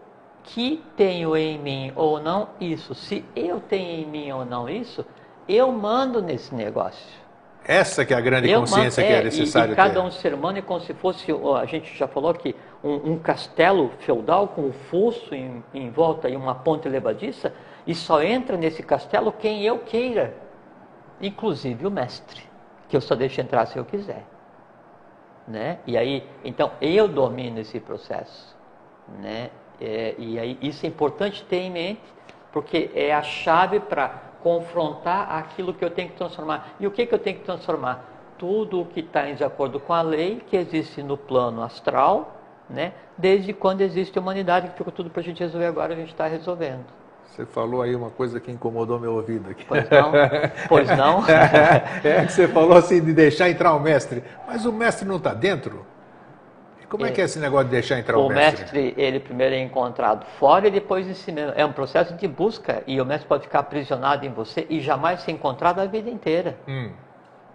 que tenho em mim ou não isso. Se eu tenho em mim ou não isso, eu mando nesse negócio. Essa que é a grande consciência que é necessário ter. E cada ser humano é como se fosse, a gente já falou aqui, um castelo feudal com um fosso em volta e uma ponte levadiça, e só entra nesse castelo quem eu queira, inclusive o mestre, que eu só deixo entrar se eu quiser. Né? E aí, então, eu domino esse processo. Né? E aí, isso é importante ter em mente, porque é a chave para confrontar aquilo que eu tenho que transformar. E o que eu tenho que transformar? Tudo o que está em desacordo com a lei que existe no plano astral, né? Desde quando existe a humanidade, que ficou tudo para a gente resolver agora, a gente está resolvendo. Você falou aí uma coisa que incomodou meu ouvido aqui. Pois não? Pois não? Que você falou assim de deixar entrar o mestre. Mas o mestre não está dentro? Como é que é esse negócio de deixar entrar o mestre? O mestre, ele primeiro é encontrado fora e depois em si mesmo. É um processo de busca e o mestre pode ficar aprisionado em você e jamais ser encontrado a vida inteira.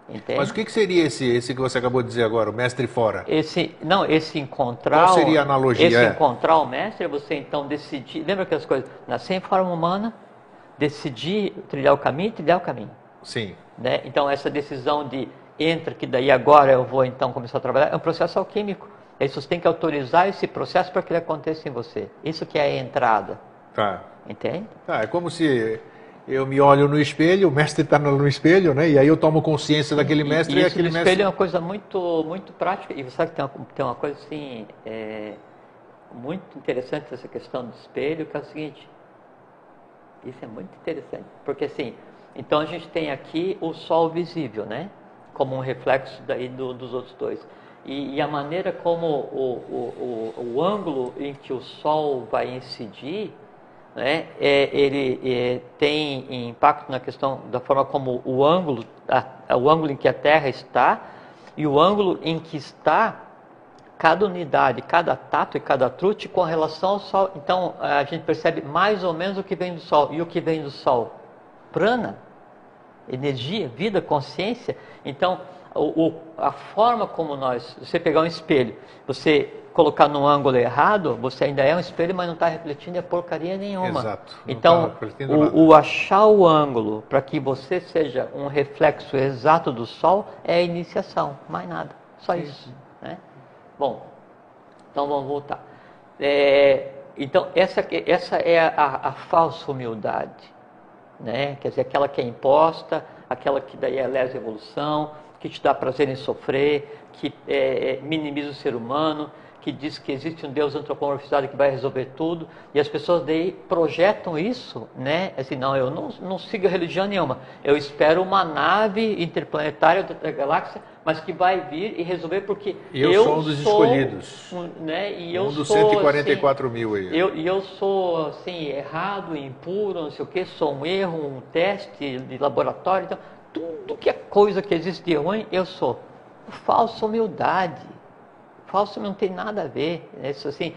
Entende? Mas o que seria esse que você acabou de dizer agora, o mestre fora? Esse encontrar... Qual seria a analogia? Esse encontrar o mestre é você então decidir... Lembra aquelas coisas? Nascer em forma humana, decidir trilhar o caminho. Sim. Né? Então essa decisão de entra, que daí agora eu vou então começar a trabalhar, é um processo alquímico. Aí você tem que autorizar esse processo para que ele aconteça em você. Isso que é a entrada. Tá. Entende? É como se eu me olho no espelho, o mestre está no espelho, né? E aí eu tomo consciência daquele mestre e aquele mestre... O espelho é uma coisa muito, muito prática. E você sabe que tem uma coisa assim, muito interessante essa questão do espelho, que é o seguinte. Isso é muito interessante. Porque assim, então a gente tem aqui o sol visível, né? Como um reflexo daí dos outros dois. E a maneira como o ângulo em que o Sol vai incidir, né, ele tem impacto na questão da forma como o ângulo em que a Terra está e o ângulo em que está cada unidade, cada tato e cada truque com relação ao Sol. Então, a gente percebe mais ou menos o que vem do Sol. E o que vem do Sol? Prana, energia, vida, consciência. Então, a forma como você pegar um espelho, você colocar num ângulo errado, você ainda é um espelho, mas não está refletindo porcaria nenhuma. Exato. Então, o achar o ângulo para que você seja um reflexo exato do Sol é a iniciação, mais nada, só isso. Né? Bom, então vamos voltar. Então, essa é a falsa humildade, né? Quer dizer, aquela que é imposta, aquela que daí é lesa evolução, que te dá prazer em sofrer, que minimiza o ser humano, que diz que existe um Deus antropomorfizado que vai resolver tudo, e as pessoas daí projetam isso, né? Assim, não, eu não sigo religião nenhuma, eu espero uma nave interplanetária da galáxia, mas que vai vir e resolver, porque eu sou um dos escolhidos, né? E eu dos sou 144 assim, mil aí. E eu sou assim, errado, impuro, não sei o que, sou um erro, um teste de laboratório, então, tudo que é coisa que existe de ruim, eu sou. Falsa humildade. Falso não tem nada a ver. Isso assim,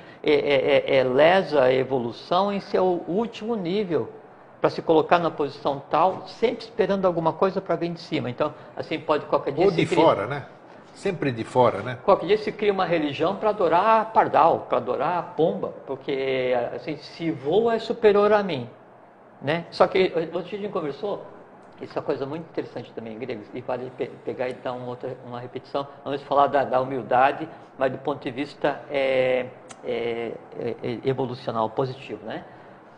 lesa a evolução em seu último nível, para se colocar na posição tal, sempre esperando alguma coisa para vir de cima. Então, assim, pode qualquer dia... Ou de fora, né? Sempre de fora, né? Qualquer dia se cria uma religião para adorar pardal, para adorar pomba, porque, assim, se voa é superior a mim, né? Só que, outro dia a gente conversou, isso é uma coisa muito interessante também, gregos, e vale pegar e dar uma repetição, antes de falar da humildade, mas do ponto de vista evolucional, positivo, né?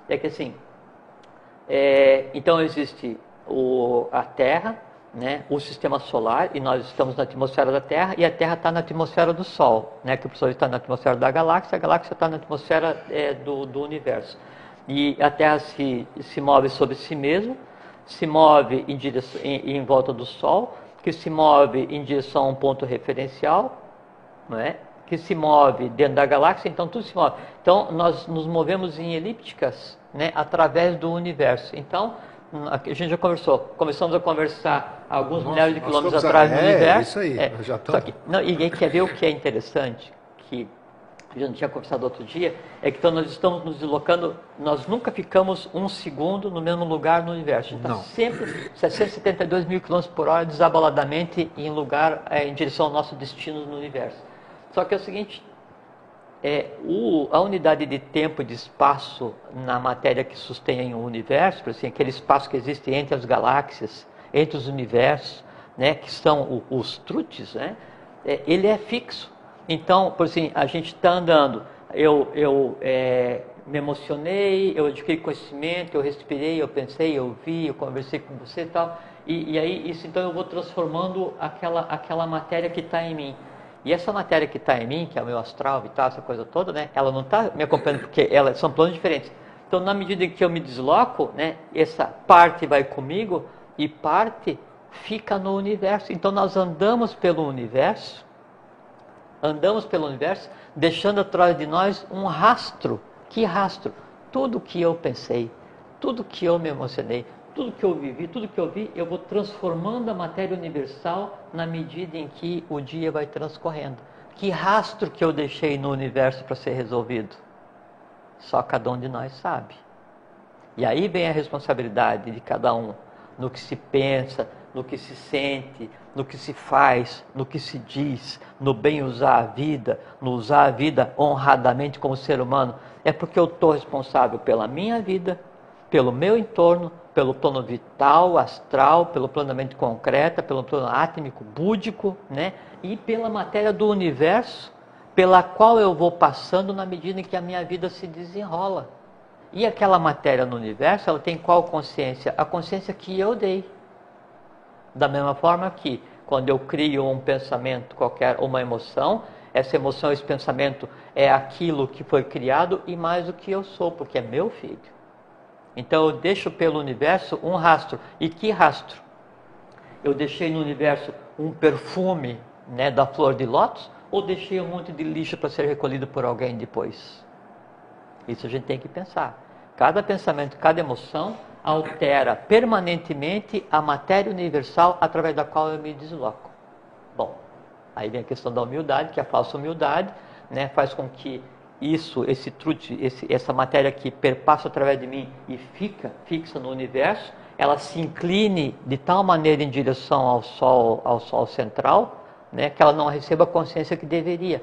É que assim, então existe a Terra, né, o Sistema Solar, e nós estamos na atmosfera da Terra, e a Terra está na atmosfera do Sol, né, que o professor está na atmosfera da galáxia, a galáxia está na atmosfera do universo. E a Terra se move sobre si mesma, se move em volta do Sol, que se move em direção a um ponto referencial, não é? Que se move dentro da galáxia, então tudo se move. Então, nós nos movemos em elípticas, né, através do universo. Então, a gente já começamos a conversar alguns milhares de quilômetros atrás do universo. Isso aí, já estamos... E aí quer ver o que é interessante, que a gente tinha conversado outro dia, é que então nós estamos nos deslocando, nós nunca ficamos um segundo no mesmo lugar no universo. A gente está sempre 672 mil quilômetros por hora, desabaladamente, em direção ao nosso destino no universo. Só que é o seguinte, a unidade de tempo e de espaço na matéria que sustém o universo, por assim, aquele espaço que existe entre as galáxias, entre os universos, né, que são os truques, né, ele é fixo. Então, por assim, a gente está andando, eu me emocionei, eu adquiri conhecimento, eu respirei, eu pensei, eu vi, eu conversei com você e tal, e aí isso então eu vou transformando aquela matéria que está em mim. E essa matéria que está em mim, que é o meu astral, vital, essa coisa toda, né, ela não está me acompanhando porque são planos diferentes. Então, na medida em que eu me desloco, né, essa parte vai comigo e parte fica no universo. Então, nós andamos pelo universo, deixando atrás de nós um rastro. Que rastro? Tudo que eu pensei, tudo que eu me emocionei, tudo que eu vivi, tudo que eu vi, eu vou transformando a matéria universal na medida em que o dia vai transcorrendo. Que rastro que eu deixei no universo para ser resolvido? Só cada um de nós sabe. E aí vem a responsabilidade de cada um, no que se pensa, no que se sente, no que se faz, no que se diz, no bem usar a vida, no usar a vida honradamente como ser humano. É porque eu estou responsável pela minha vida, pelo meu entorno, pelo plano vital, astral, pelo plano da mente concreta, pelo plano átmico, búdico, né? E pela matéria do universo, pela qual eu vou passando na medida em que a minha vida se desenrola. E aquela matéria no universo, ela tem qual consciência? A consciência que eu dei. Da mesma forma que, quando eu crio um pensamento qualquer, uma emoção, essa emoção, esse pensamento é aquilo que foi criado e mais o que eu sou, porque é meu filho. Então eu deixo pelo universo um rastro. E que rastro? Eu deixei no universo um perfume, né, da flor de lótus, ou deixei um monte de lixo para ser recolhido por alguém depois? Isso a gente tem que pensar. Cada pensamento, cada emoção altera permanentemente a matéria universal através da qual eu me desloco. Bom, aí vem a questão da humildade, que a falsa humildade, né, faz com que essa matéria que perpassa através de mim e fica fixa no universo, ela se incline de tal maneira em direção ao Sol central, né, que ela não receba a consciência que deveria.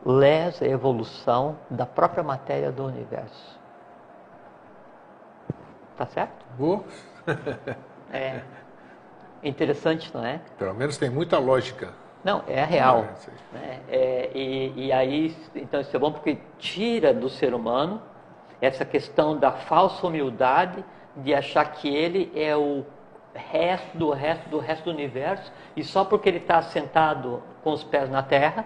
Lesa a evolução da própria matéria do universo. Tá certo? É interessante, não é? Pelo menos tem muita lógica. Não, é real. Né? E aí, então isso é bom porque tira do ser humano essa questão da falsa humildade de achar que ele é o resto do universo, e só porque ele está sentado com os pés na terra,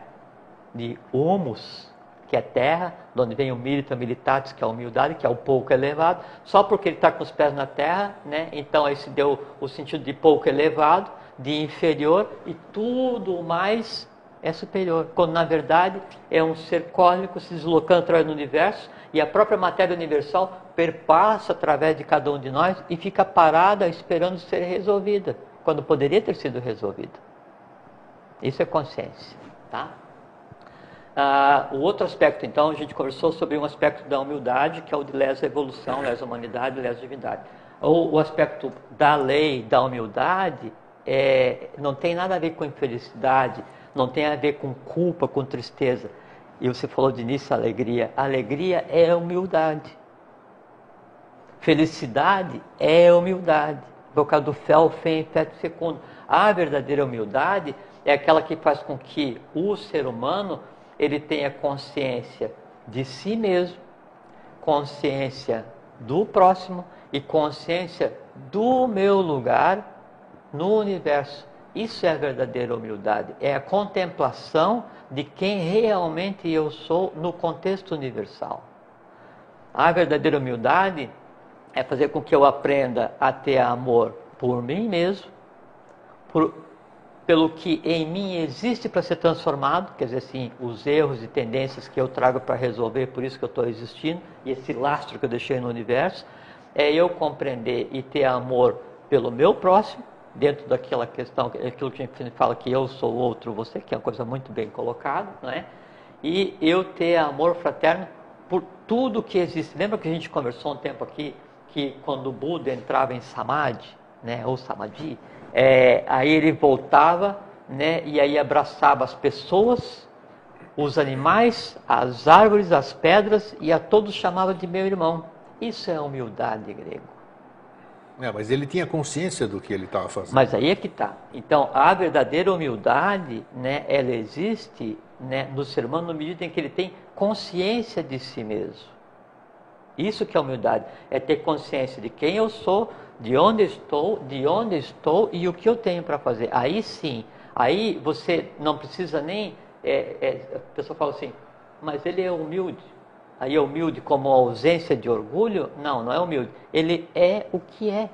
de humus, que é terra, de onde vem o milita militatis, que é a humildade, que é o pouco elevado, só porque ele está com os pés na terra, né? Então aí se deu o sentido de pouco elevado, de inferior, e tudo mais é superior, quando na verdade é um ser cósmico se deslocando através do universo, e a própria matéria universal perpassa através de cada um de nós e fica parada esperando ser resolvida, quando poderia ter sido resolvida. Isso é consciência, tá? O outro aspecto, então, a gente conversou sobre um aspecto da humildade, que é o de lesa evolução, lesa humanidade, lesa divindade. O aspecto da lei, da humildade, não tem nada a ver com infelicidade, não tem a ver com culpa, com tristeza. E você falou de início alegria. Alegria é humildade. Felicidade é humildade. Por causa do fel, fem, feto, fecundo. A verdadeira humildade é aquela que faz com que o ser humano ele tenha consciência de si mesmo, consciência do próximo e consciência do meu lugar no universo. Isso é a verdadeira humildade, é a contemplação de quem realmente eu sou no contexto universal. A verdadeira humildade é fazer com que eu aprenda a ter amor por mim mesmo, pelo que em mim existe para ser transformado, quer dizer assim, os erros e tendências que eu trago para resolver, por isso que eu estou existindo, e esse lastro que eu deixei no universo, é eu compreender e ter amor pelo meu próximo, dentro daquela questão, aquilo que a gente fala que eu sou outro, você, que é uma coisa muito bem colocada, não é? E eu ter amor fraterno por tudo que existe. Lembra que a gente conversou um tempo aqui, que quando o Buda entrava em Samadhi, né, ou Samadhi, aí ele voltava, né, e aí abraçava as pessoas, os animais, as árvores, as pedras, e a todos chamava de meu irmão. Isso é humildade grego. Mas ele tinha consciência do que ele estava fazendo. Mas aí é que está. Então, a verdadeira humildade, né, ela existe, né, no ser humano na medida em que ele tem consciência de si mesmo. Isso que é humildade, é ter consciência de quem eu sou, de onde estou e o que eu tenho para fazer. Aí sim, aí você não precisa nem... a pessoa fala assim, mas ele é humilde. Aí é humilde como ausência de orgulho? Não, não é humilde. Ele é o que é.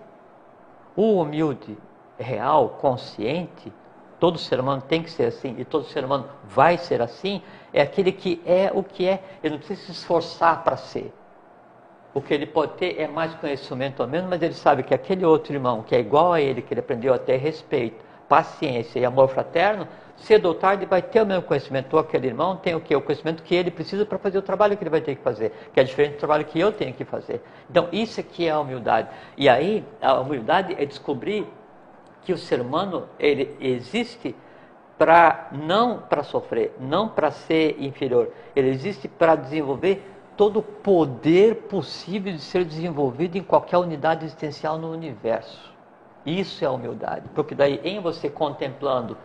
O humilde, real, consciente, todo ser humano tem que ser assim, e todo ser humano vai ser assim, é aquele que é o que é. Ele não precisa se esforçar para ser. O que ele pode ter é mais conhecimento ou menos, mas ele sabe que aquele outro irmão, que é igual a ele, que ele aprendeu a ter respeito, paciência e amor fraterno, cedo ou tarde vai ter o mesmo conhecimento. Ou aquele irmão tem o quê? O conhecimento que ele precisa para fazer o trabalho que ele vai ter que fazer, que é diferente do trabalho que eu tenho que fazer. Então, isso aqui é a humildade. E aí, a humildade é descobrir que o ser humano, ele existe não para sofrer, não para ser inferior. Ele existe para desenvolver todo o poder possível de ser desenvolvido em qualquer unidade existencial no universo. Isso é a humildade. Porque daí, em você contemplando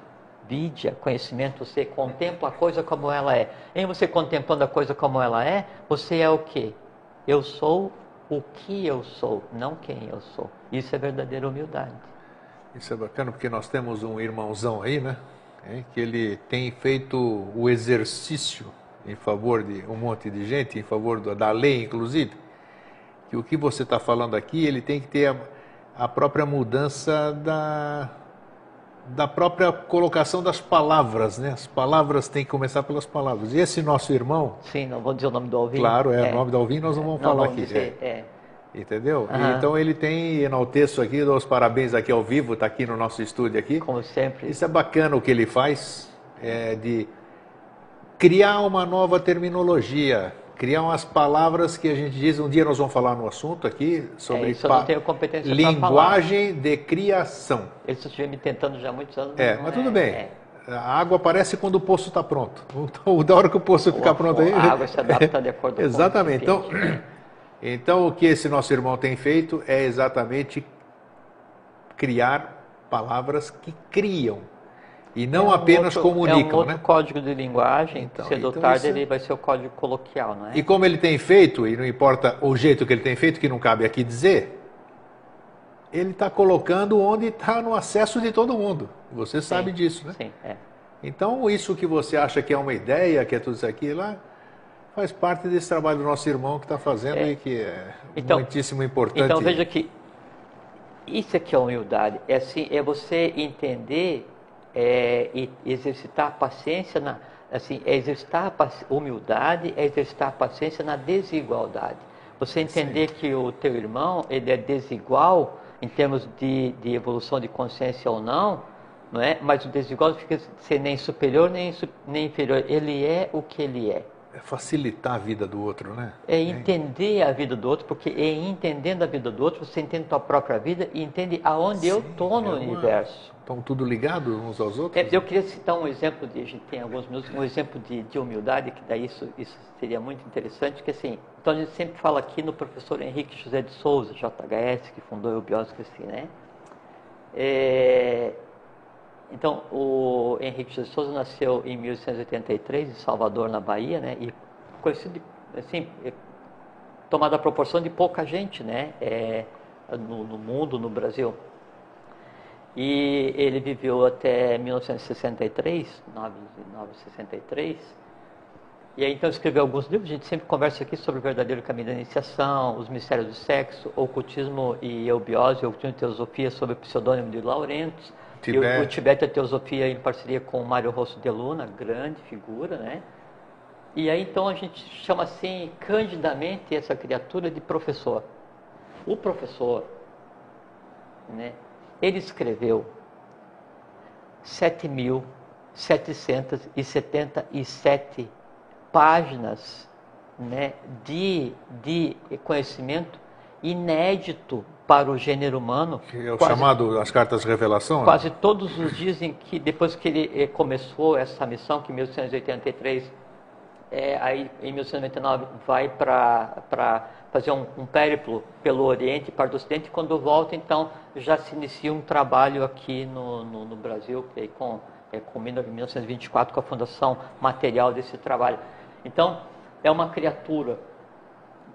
vidya, conhecimento, você contempla a coisa como ela é. Em você contemplando a coisa como ela é, você é o quê? Eu sou o que eu sou, não quem eu sou. Isso é verdadeira humildade. Isso é bacana, porque nós temos um irmãozão aí, né? Que ele tem feito o exercício em favor de um monte de gente, em favor da lei, inclusive, que o que você está falando aqui, ele tem que ter a própria mudança da própria colocação das palavras, né? As palavras têm que começar pelas palavras. E esse nosso irmão... Sim, não vou dizer o nome do Alvin. Claro, o nome do Alvin nós não vamos falar aqui. Entendeu? Uhum. Então ele tem, enalteço aqui, dou os parabéns aqui ao vivo, está aqui no nosso estúdio aqui. Como sempre. Isso é bacana o que ele faz, de criar uma nova terminologia, criar umas palavras que a gente diz, um dia nós vamos falar no assunto aqui, sobre isso eu não tenho competência linguagem de criação. Ele estiver me tentando já há muitos anos. Mas tudo bem. A água aparece quando o poço está pronto. Então, da hora que o poço ficar pronto aí... A água se adapta de acordo com exatamente. Então, o que esse nosso irmão tem feito é exatamente criar palavras que criam e não apenas comunicam. É um outro código de linguagem, então, cedo ou tarde ele vai ser o código coloquial, não é? E como ele tem feito, e não importa o jeito que ele tem feito, que não cabe aqui dizer, ele está colocando onde está no acesso de todo mundo. Você sabe disso, né? Sim, Então, isso que você acha que é uma ideia, que é tudo isso aqui lá... faz parte desse trabalho do nosso irmão que está fazendo e que é muitíssimo importante. Então veja que isso aqui é humildade, é você entender e exercitar a paciência, exercitar a humildade, é exercitar a paciência na desigualdade. Você entender que o teu irmão ele é desigual em termos de evolução de consciência ou não é? Mas o desigual não fica ser nem superior nem inferior, ele é o que ele é. É facilitar a vida do outro, né? É entender a vida do outro, porque entendendo a vida do outro, você entende a tua própria vida e entende aonde eu estou no universo. Estão tudo ligados uns aos outros? Eu queria citar um exemplo, a gente tem alguns minutos, um exemplo de humildade, que daí isso seria muito interessante, que assim, então a gente sempre fala aqui no professor Henrique José de Souza, JHS, que fundou a Eubiose, assim, né? Então, o Henrique José de Souza nasceu em 1883, em Salvador, na Bahia, né? E conhecido, assim, tomada a proporção de pouca gente, né? No mundo, no Brasil. E ele viveu até 1963, 1963. E aí, então, escreveu alguns livros. A gente sempre conversa aqui sobre o verdadeiro caminho da iniciação, os mistérios do sexo, ocultismo e eubiose, ocultismo e teosofia, sob o pseudônimo de Laurentius. O Tibete e a Teosofia em parceria com o Mário Rosso de Luna, grande figura, né? E aí então a gente chama assim, candidamente, essa criatura de professor. O professor, né? Ele escreveu 7.777 páginas, né, de conhecimento inédito para o gênero humano. Que é o chamado as cartas de revelação? Quase todos os dizem que depois que ele começou essa missão, que em 1883, aí em 1999 vai para fazer um périplo pelo Oriente para o Ocidente, quando volta então já se inicia um trabalho aqui no Brasil, que culmina em 1924 com a fundação material desse trabalho. Então é uma criatura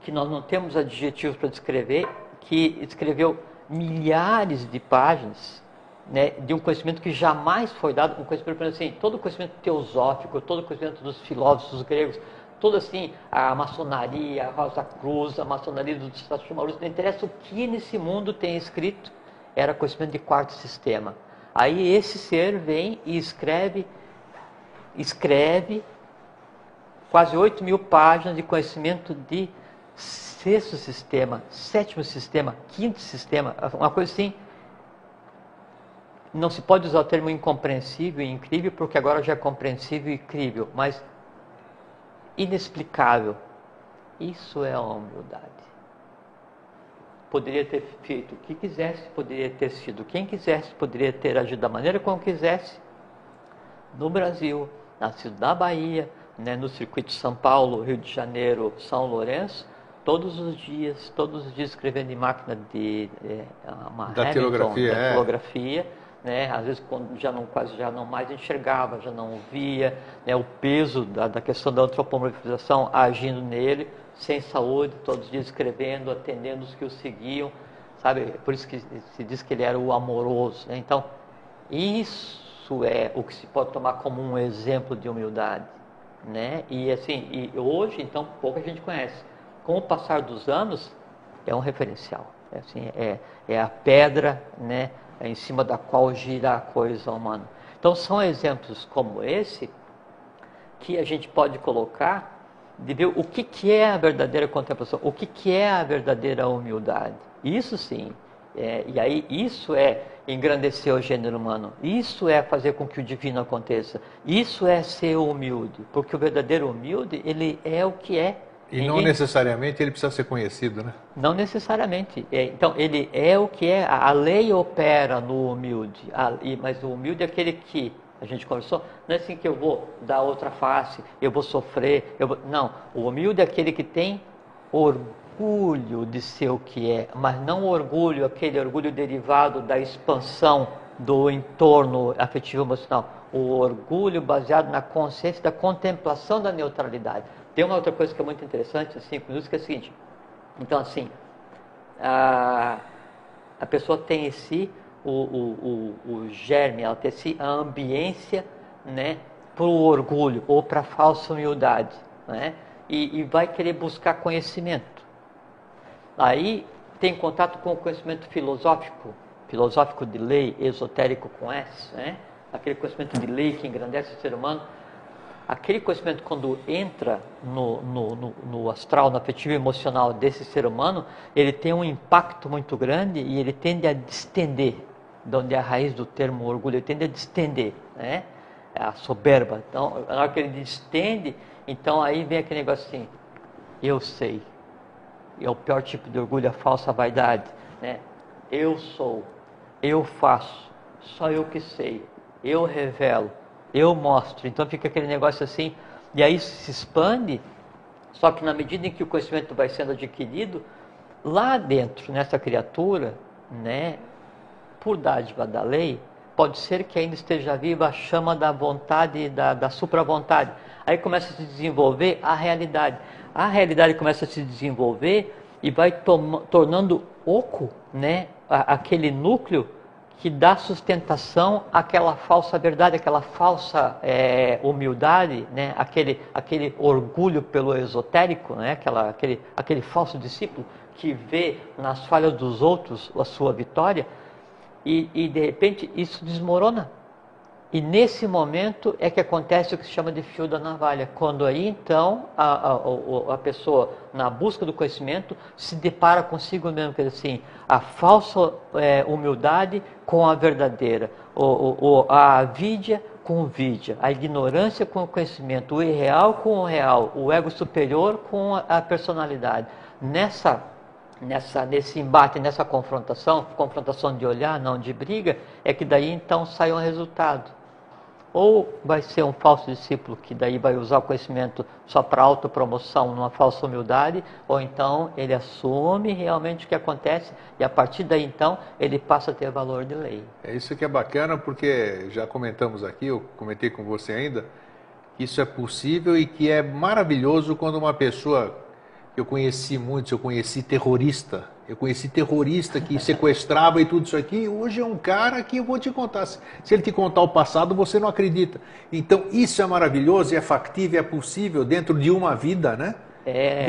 que nós não temos adjetivos para descrever, que escreveu milhares de páginas, né, de um conhecimento que jamais foi dado, um conhecimento, assim, todo o conhecimento teosófico, todo o conhecimento dos filósofos gregos, todo assim, a maçonaria, a Rosa Cruz, a maçonaria dos Estados Unidos, não interessa o que nesse mundo tem escrito, era conhecimento de quarto sistema. Aí esse ser vem e escreve quase 8.000 páginas de conhecimento de sexto sistema, sétimo sistema, quinto sistema, uma coisa assim. Não se pode usar o termo incompreensível e incrível, porque agora já é compreensível e crível, mas inexplicável. Isso é a humildade. Poderia ter feito o que quisesse, poderia ter sido quem quisesse, poderia ter agido da maneira como quisesse. No Brasil, nascido na Bahia, né, no circuito de São Paulo, Rio de Janeiro, São Lourenço, todos os dias escrevendo em máquina de uma datilografia, né? Às vezes quando quase já não mais enxergava, já não via, né? O peso da questão da antropomorfização agindo nele, sem saúde, todos os dias escrevendo, atendendo os que o seguiam, sabe? Por isso que se diz que ele era o amoroso, né? Então, isso é o que se pode tomar como um exemplo de humildade, né? E assim, hoje então pouca gente conhece. Com o passar dos anos, é um referencial. Assim, é a pedra, né, em cima da qual gira a coisa humana. Então são exemplos como esse que a gente pode colocar de ver o que é a verdadeira contemplação, o que é a verdadeira humildade. Isso sim, e aí isso é engrandecer o gênero humano, isso é fazer com que o divino aconteça, isso é ser humilde, porque o verdadeiro humilde, ele é o que é. E não necessariamente ele precisa ser conhecido, né? Não necessariamente. Então, ele é o que é. A lei opera no humilde, mas o humilde é aquele que a gente conversou, não é assim que eu vou dar outra face, eu vou sofrer, não, o humilde é aquele que tem orgulho de ser o que é, mas não orgulho, aquele orgulho derivado da expansão do entorno afetivo emocional, o orgulho baseado na consciência da contemplação da neutralidade. Tem uma outra coisa que é muito interessante, 5 minutos, que é o seguinte, então assim, a pessoa tem em si o germe, ela tem a ambiência, né, para o orgulho ou para a falsa humildade, né, e vai querer buscar conhecimento. Aí tem contato com o conhecimento filosófico de lei, esotérico com S, né, aquele conhecimento de lei que engrandece o ser humano. Aquele conhecimento, quando entra no astral, no afetivo emocional desse ser humano, ele tem um impacto muito grande e ele tende a distender, de onde é a raiz do termo orgulho, ele tende a distender, né? A soberba. Então, na hora que ele distende, então aí vem aquele negócio assim, eu sei. É o pior tipo de orgulho, a falsa vaidade, né? Eu sou, eu faço, só eu que sei, eu revelo, eu mostro. Então fica aquele negócio assim, e aí se expande, só que na medida em que o conhecimento vai sendo adquirido, lá dentro, nessa criatura, né, por dádiva da lei, pode ser que ainda esteja viva a chama da vontade, da supra-vontade. Aí começa a se desenvolver a realidade. A realidade começa a se desenvolver e vai tornando oco, né, aquele núcleo que dá sustentação àquela falsa verdade, aquela falsa humildade, né, aquele orgulho pelo esotérico, né, aquele falso discípulo que vê nas falhas dos outros a sua vitória. E de repente isso desmorona. E nesse momento é que acontece o que se chama de fio da navalha. Quando aí então a pessoa, na busca do conhecimento, se depara consigo mesmo, quer dizer assim, a falsa humildade com a verdadeira, a avidia com o vidya, a ignorância com o conhecimento, o irreal com o real, o ego superior com a personalidade. Nesse embate, nessa confrontação de olhar, não de briga, é que daí então sai um resultado. Ou vai ser um falso discípulo que daí vai usar o conhecimento só para autopromoção, numa falsa humildade, ou então ele assume realmente o que acontece e a partir daí então ele passa a ter valor de lei. É isso que é bacana, porque já comentamos aqui, eu comentei com você ainda, que isso é possível e que é maravilhoso quando uma pessoa... Eu conheci muitos, eu conheci terrorista que sequestrava e tudo isso aqui. Hoje é um cara que eu vou te contar. Se ele te contar o passado, você não acredita. Então isso é maravilhoso, é factível, é possível dentro de uma vida, né?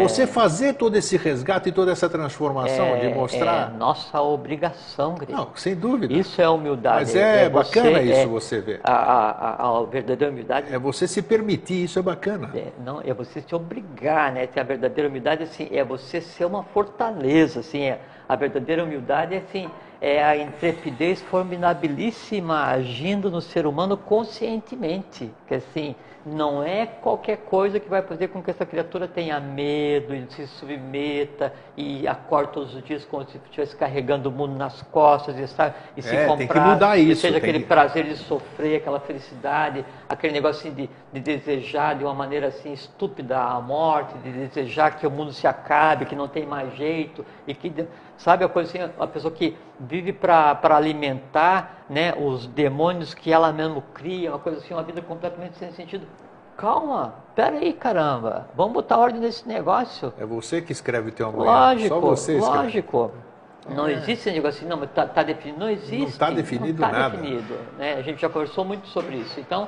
Você fazer todo esse resgate e toda essa transformação, de mostrar... É nossa obrigação, Greg. Não, sem dúvida. Isso é humildade. Mas é bacana isso, você ver. A verdadeira humildade... É você se permitir, isso é bacana. Não, é você se obrigar, né? A verdadeira humildade, assim, é você ser uma fortaleza, assim, a verdadeira humildade, assim, é a intrepidez formidabilíssima agindo no ser humano conscientemente, que assim... Não é qualquer coisa que vai fazer com que essa criatura tenha medo e se submeta e acorde todos os dias como se estivesse carregando o mundo nas costas e se comprar. Tem que mudar isso. Seja aquele prazer de sofrer, aquela felicidade, aquele negócio assim de desejar de uma maneira assim estúpida a morte, de desejar que o mundo se acabe, que não tem mais jeito e que, sabe, a coisa assim, a pessoa que vive para alimentar, né, os demônios que ela mesma cria, uma coisa assim, uma vida completamente sem sentido. Calma, peraí, caramba, vamos botar ordem nesse negócio. É você que escreve o teu amanhã. Lógico, só você escreve. Lógico. Não existe esse negócio assim, não, mas tá definido, não existe. Não está definido não tá nada. Definido, né? A gente já conversou muito sobre isso. Então,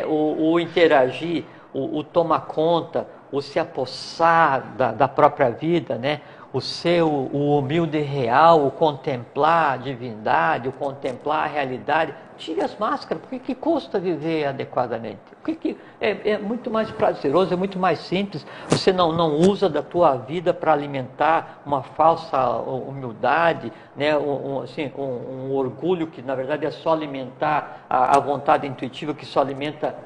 o interagir, o tomar conta, o se apossar da própria vida, né? o ser o humilde real, o contemplar a divindade, o contemplar a realidade. Tire as máscaras, porque que custa viver adequadamente? Porque é muito mais prazeroso, é muito mais simples. Você não usa da tua vida para alimentar uma falsa humildade, né? um orgulho que na verdade é só alimentar a vontade intuitiva, que só alimenta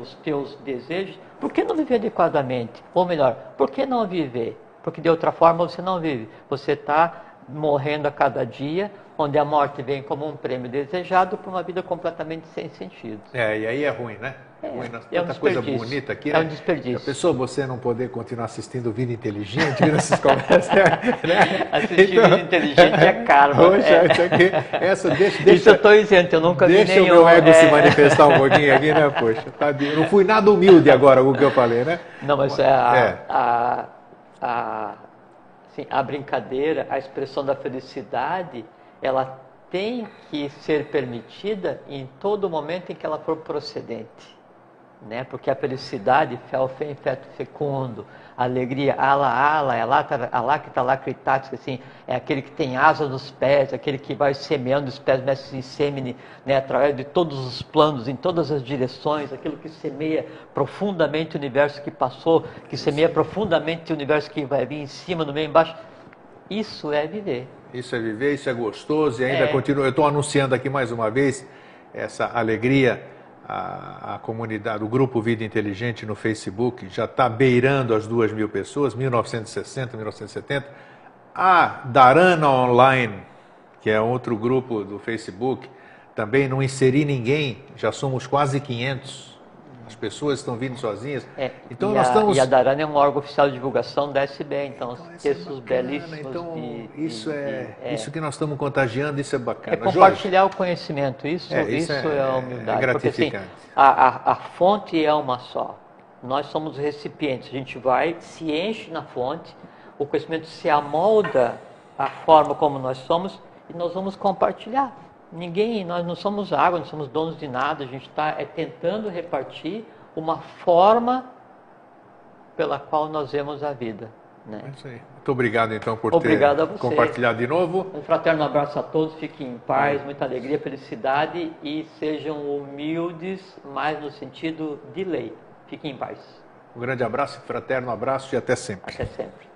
os teus desejos. Por que não viver adequadamente? Ou melhor, por que não viver? Porque de outra forma você não vive. Você está morrendo a cada dia, onde a morte vem como um prêmio desejado por uma vida completamente sem sentido. E aí é ruim, né? Ruim, tanta coisa bonita aqui, né? É um desperdício. A pessoa, você não poder continuar assistindo Vida Inteligente, vendo essas conversas, né? Assistir Vida Inteligente é caro. Poxa, isso aqui, deixa, isso eu estou isento, eu nunca vi nenhum. Deixa o meu ego se manifestar um pouquinho aqui, né? Poxa, eu não fui nada humilde agora com o que eu falei, né? Não, mas a brincadeira, a expressão da felicidade, ela tem que ser permitida em todo momento em que ela for procedente, né? Porque a felicidade, fé, feto fecundo, a alegria, alá que está lá critatis, assim, é aquele que tem asas nos pés, aquele que vai semeando os pés mestres em sêmine, né? Através de todos os planos, em todas as direções, aquilo que semeia profundamente o universo que passou, que semeia profundamente o universo que vai vir em cima, no meio, embaixo. Isso é viver. Isso é viver, isso é gostoso e ainda continua. Eu estou anunciando aqui mais uma vez essa alegria. A comunidade, o Grupo Vida Inteligente no Facebook já está beirando as 2.000 pessoas, 1960, 1970. A Dharana Online, que é outro grupo do Facebook, também não inseri ninguém, já somos quase 500. As pessoas estão vindo sozinhas. Então e a Dharana é um órgão oficial de divulgação da SB, então textos belíssimos. Então, isso que nós estamos contagiando, isso é bacana. É compartilhar o conhecimento, isso é humildade. É gratificante. Porque, assim, a fonte é uma só. Nós somos recipientes, a gente vai, se enche na fonte, o conhecimento se amolda à forma como nós somos e nós vamos compartilhar. Nós não somos água, não somos donos de nada, a gente está tentando repartir uma forma pela qual nós vemos a vida. Né? É isso aí. Muito obrigado então por ter compartilhado de novo. Um fraterno abraço a todos, fiquem em paz, muita alegria, felicidade e sejam humildes, mas no sentido de lei. Fiquem em paz. Um grande abraço, fraterno abraço e até sempre. Até sempre.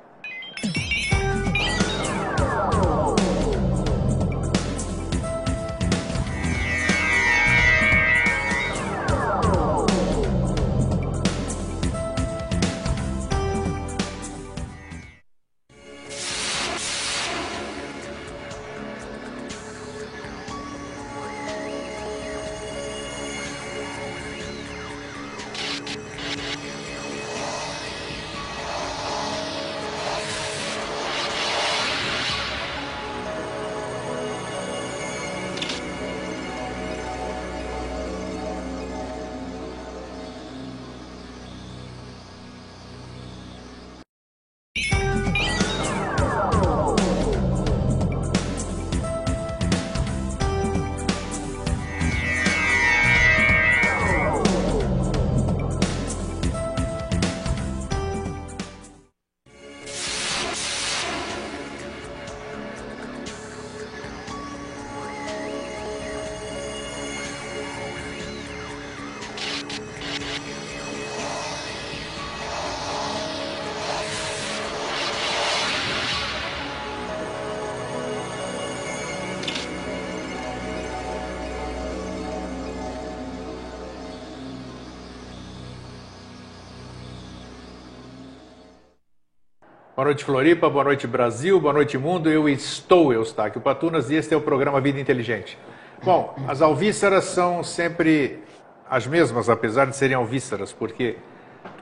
Boa noite, Floripa, boa noite, Brasil, boa noite, mundo. Eu estou Eustáquio Patunas e este é o programa Vida Inteligente. Bom, as alvíceras são sempre as mesmas, apesar de serem alvíceras, porque,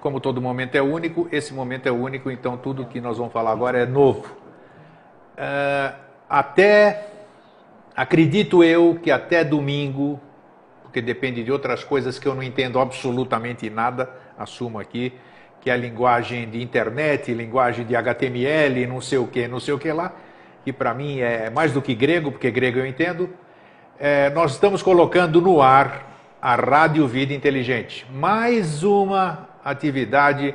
como todo momento é único, esse momento é único, então tudo que nós vamos falar agora é novo. Acredito eu que até domingo, porque depende de outras coisas que eu não entendo absolutamente nada, assumo aqui, que é a linguagem de internet, linguagem de HTML, não sei o que lá, que para mim é mais do que grego, porque grego eu entendo. Nós estamos colocando no ar a Rádio Vida Inteligente, mais uma atividade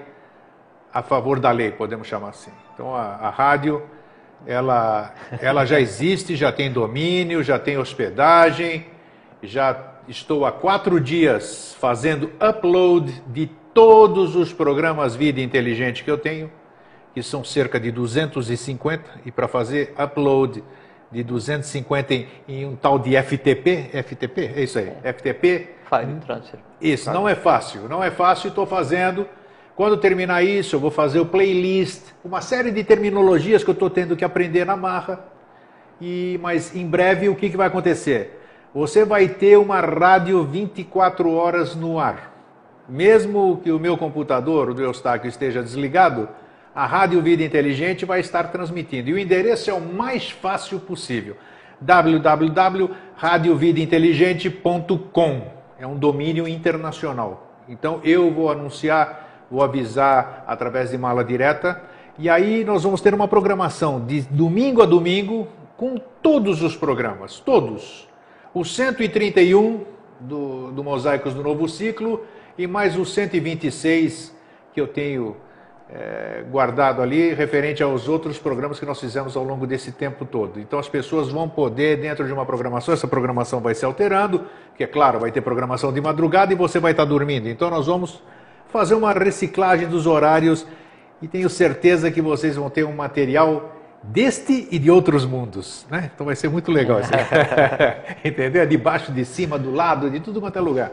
a favor da lei, podemos chamar assim. Então a rádio ela já existe, já tem domínio, já tem hospedagem, já estou há 4 dias fazendo upload de todos os programas Vida Inteligente que eu tenho, que são cerca de 250, e para fazer upload de 250 em um tal de FTP, é isso aí, FTP. File Transfer. Isso, não é fácil, estou fazendo. Quando terminar isso, eu vou fazer o playlist, uma série de terminologias que eu estou tendo que aprender na marra. Mas em breve o que vai acontecer? Você vai ter uma rádio 24 horas no ar. Mesmo que o meu computador, o do Eustáquio, esteja desligado, a Rádio Vida Inteligente vai estar transmitindo. E o endereço é o mais fácil possível. www.radiovidainteligente.com. É um domínio internacional. Então eu vou anunciar, vou avisar através de mala direta. E aí nós vamos ter uma programação de domingo a domingo com todos os programas, todos. O 131 do Mosaicos do Novo Ciclo e mais o 126 que eu tenho guardado ali, referente aos outros programas que nós fizemos ao longo desse tempo todo. Então as pessoas vão poder, dentro de uma programação, essa programação vai se alterando, que é claro, vai ter programação de madrugada e você vai estar dormindo. Então nós vamos fazer uma reciclagem dos horários e tenho certeza que vocês vão ter um material deste e de outros mundos, né? Então vai ser muito legal isso. Entendeu? De baixo, de cima, do lado, de tudo quanto é lugar.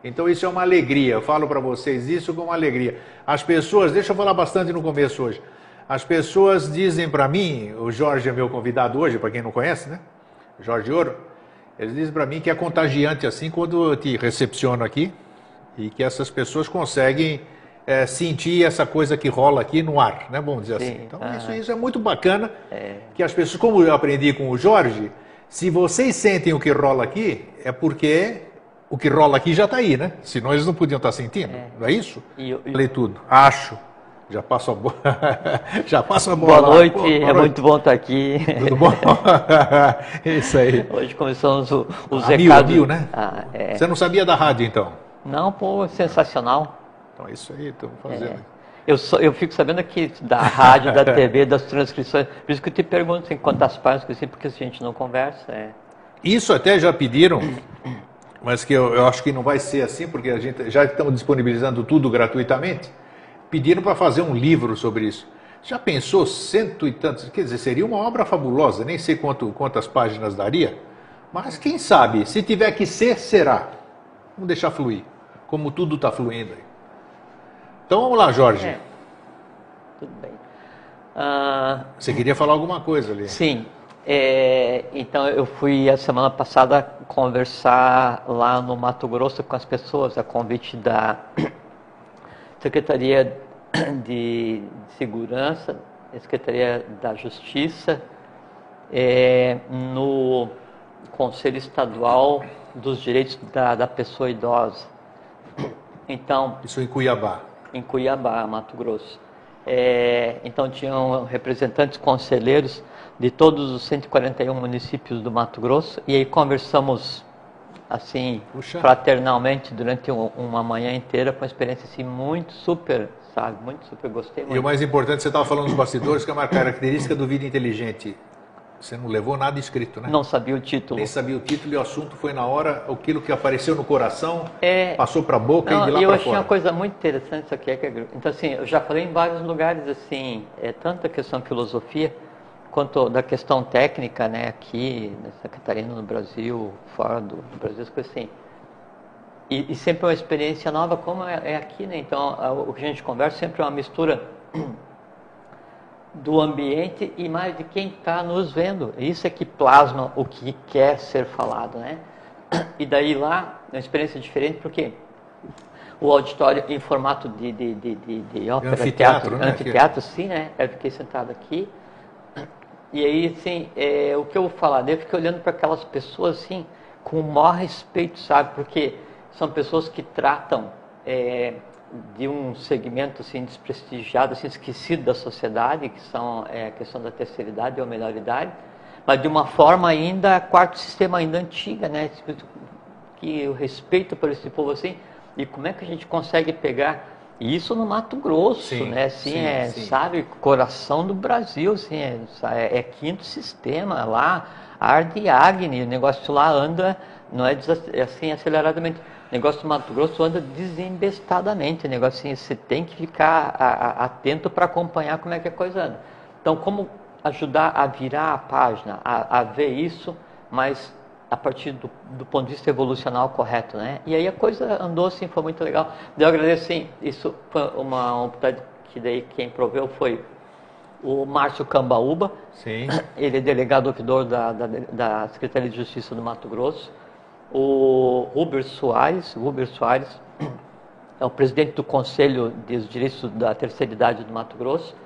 Então isso é uma alegria, eu falo para vocês isso com uma alegria. As pessoas, deixa eu falar bastante no começo hoje, as pessoas dizem para mim, o Jorge é meu convidado hoje, para quem não conhece, né? Jorge Ouro, eles dizem para mim que é contagiante assim quando eu te recepciono aqui e que essas pessoas conseguem sentir essa coisa que rola aqui no ar, né? Vamos dizer assim. Então isso é muito bacana, que as pessoas, como eu aprendi com o Jorge, se vocês sentem o que rola aqui, é porque o que rola aqui já está aí, né? Senão eles não podiam estar sentindo, não é isso? Falei tudo. Acho. Já passo a bola. Já passo a bola. Boa noite, é muito bom estar aqui. Tudo bom? Isso aí. Hoje começamos os recados. Mil, né? Você não sabia da rádio, então? Não, pô, sensacional. Então é isso aí, estamos fazendo. Eu fico sabendo aqui da rádio, da TV, das transcrições. Por isso que eu te pergunto assim, quantas páginas, assim, porque se a gente não conversa. Isso até já pediram. Mas que eu acho que não vai ser assim, porque a gente já estamos disponibilizando tudo gratuitamente. Pediram para fazer um livro sobre isso. Já pensou 100 e tantos? Quer dizer, seria uma obra fabulosa, nem sei quantas páginas daria. Mas quem sabe, se tiver que ser, será. Vamos deixar fluir, como tudo está fluindo aí. Então vamos lá, Jorge. Tudo bem. Você queria falar alguma coisa ali? Sim. Então eu fui a semana passada conversar lá no Mato Grosso com as pessoas, a convite da Secretaria de Segurança, Secretaria da Justiça, no Conselho Estadual dos Direitos da Pessoa Idosa. Então, isso em Cuiabá. Em Cuiabá, Mato Grosso. Então tinham representantes conselheiros de todos os 141 municípios do Mato Grosso, e aí conversamos assim, fraternalmente, durante uma manhã inteira, com uma experiência assim, muito super, sabe, muito super, gostei muito. E o mais importante, você estava falando dos bastidores, que é uma característica do Vida Inteligente. Você não levou nada escrito, né? Não sabia o título. Nem sabia o título, e o assunto foi na hora, aquilo que apareceu no coração, passou para a boca e de lá para fora. Eu achei uma coisa muito interessante isso aqui. Então, assim, eu já falei em vários lugares, assim, tanto a questão de filosofia, quanto da questão técnica, né, aqui, na Santa Catarina, no Brasil, fora do Brasil, as coisas assim. E sempre uma experiência nova, como é aqui, né? Então, o que a gente conversa sempre é uma mistura do ambiente e mais de quem está nos vendo. Isso é que plasma o que quer ser falado, né? E daí lá, é uma experiência diferente, porque o auditório em formato de ópera, anfiteatro, né? Anfiteatro, sim, né? Eu fiquei sentado aqui. E aí, assim, o que eu vou falar, eu fiquei olhando para aquelas pessoas, assim, com o maior respeito, sabe? Porque são pessoas que tratam de um segmento, assim, desprestigiado, assim, esquecido da sociedade, que são a questão da terceira idade ou melhor idade, mas de uma forma ainda, quarto sistema ainda antiga, né? Que eu respeito por esse povo, assim, e como é que a gente consegue pegar Isso no Mato Grosso, sim, né? Assim, sim. Sabe, coração do Brasil, assim, é quinto sistema lá, arde Agni, o negócio lá anda, não é assim aceleradamente. O negócio do Mato Grosso anda desembestadamente, o negócio assim, você tem que ficar atento para acompanhar como é que a coisa anda. Então, como ajudar a virar a página, a ver isso, mas a partir do ponto de vista evolucional correto, né? E aí a coisa andou assim, foi muito legal. Eu agradeço, sim, isso foi uma oportunidade que daí quem proveu foi o Márcio Cambaúba. Sim. Ele é delegado ouvidor da Secretaria de Justiça do Mato Grosso. O Ruber Soares é o presidente do Conselho dos Direitos da Terceira Idade do Mato Grosso.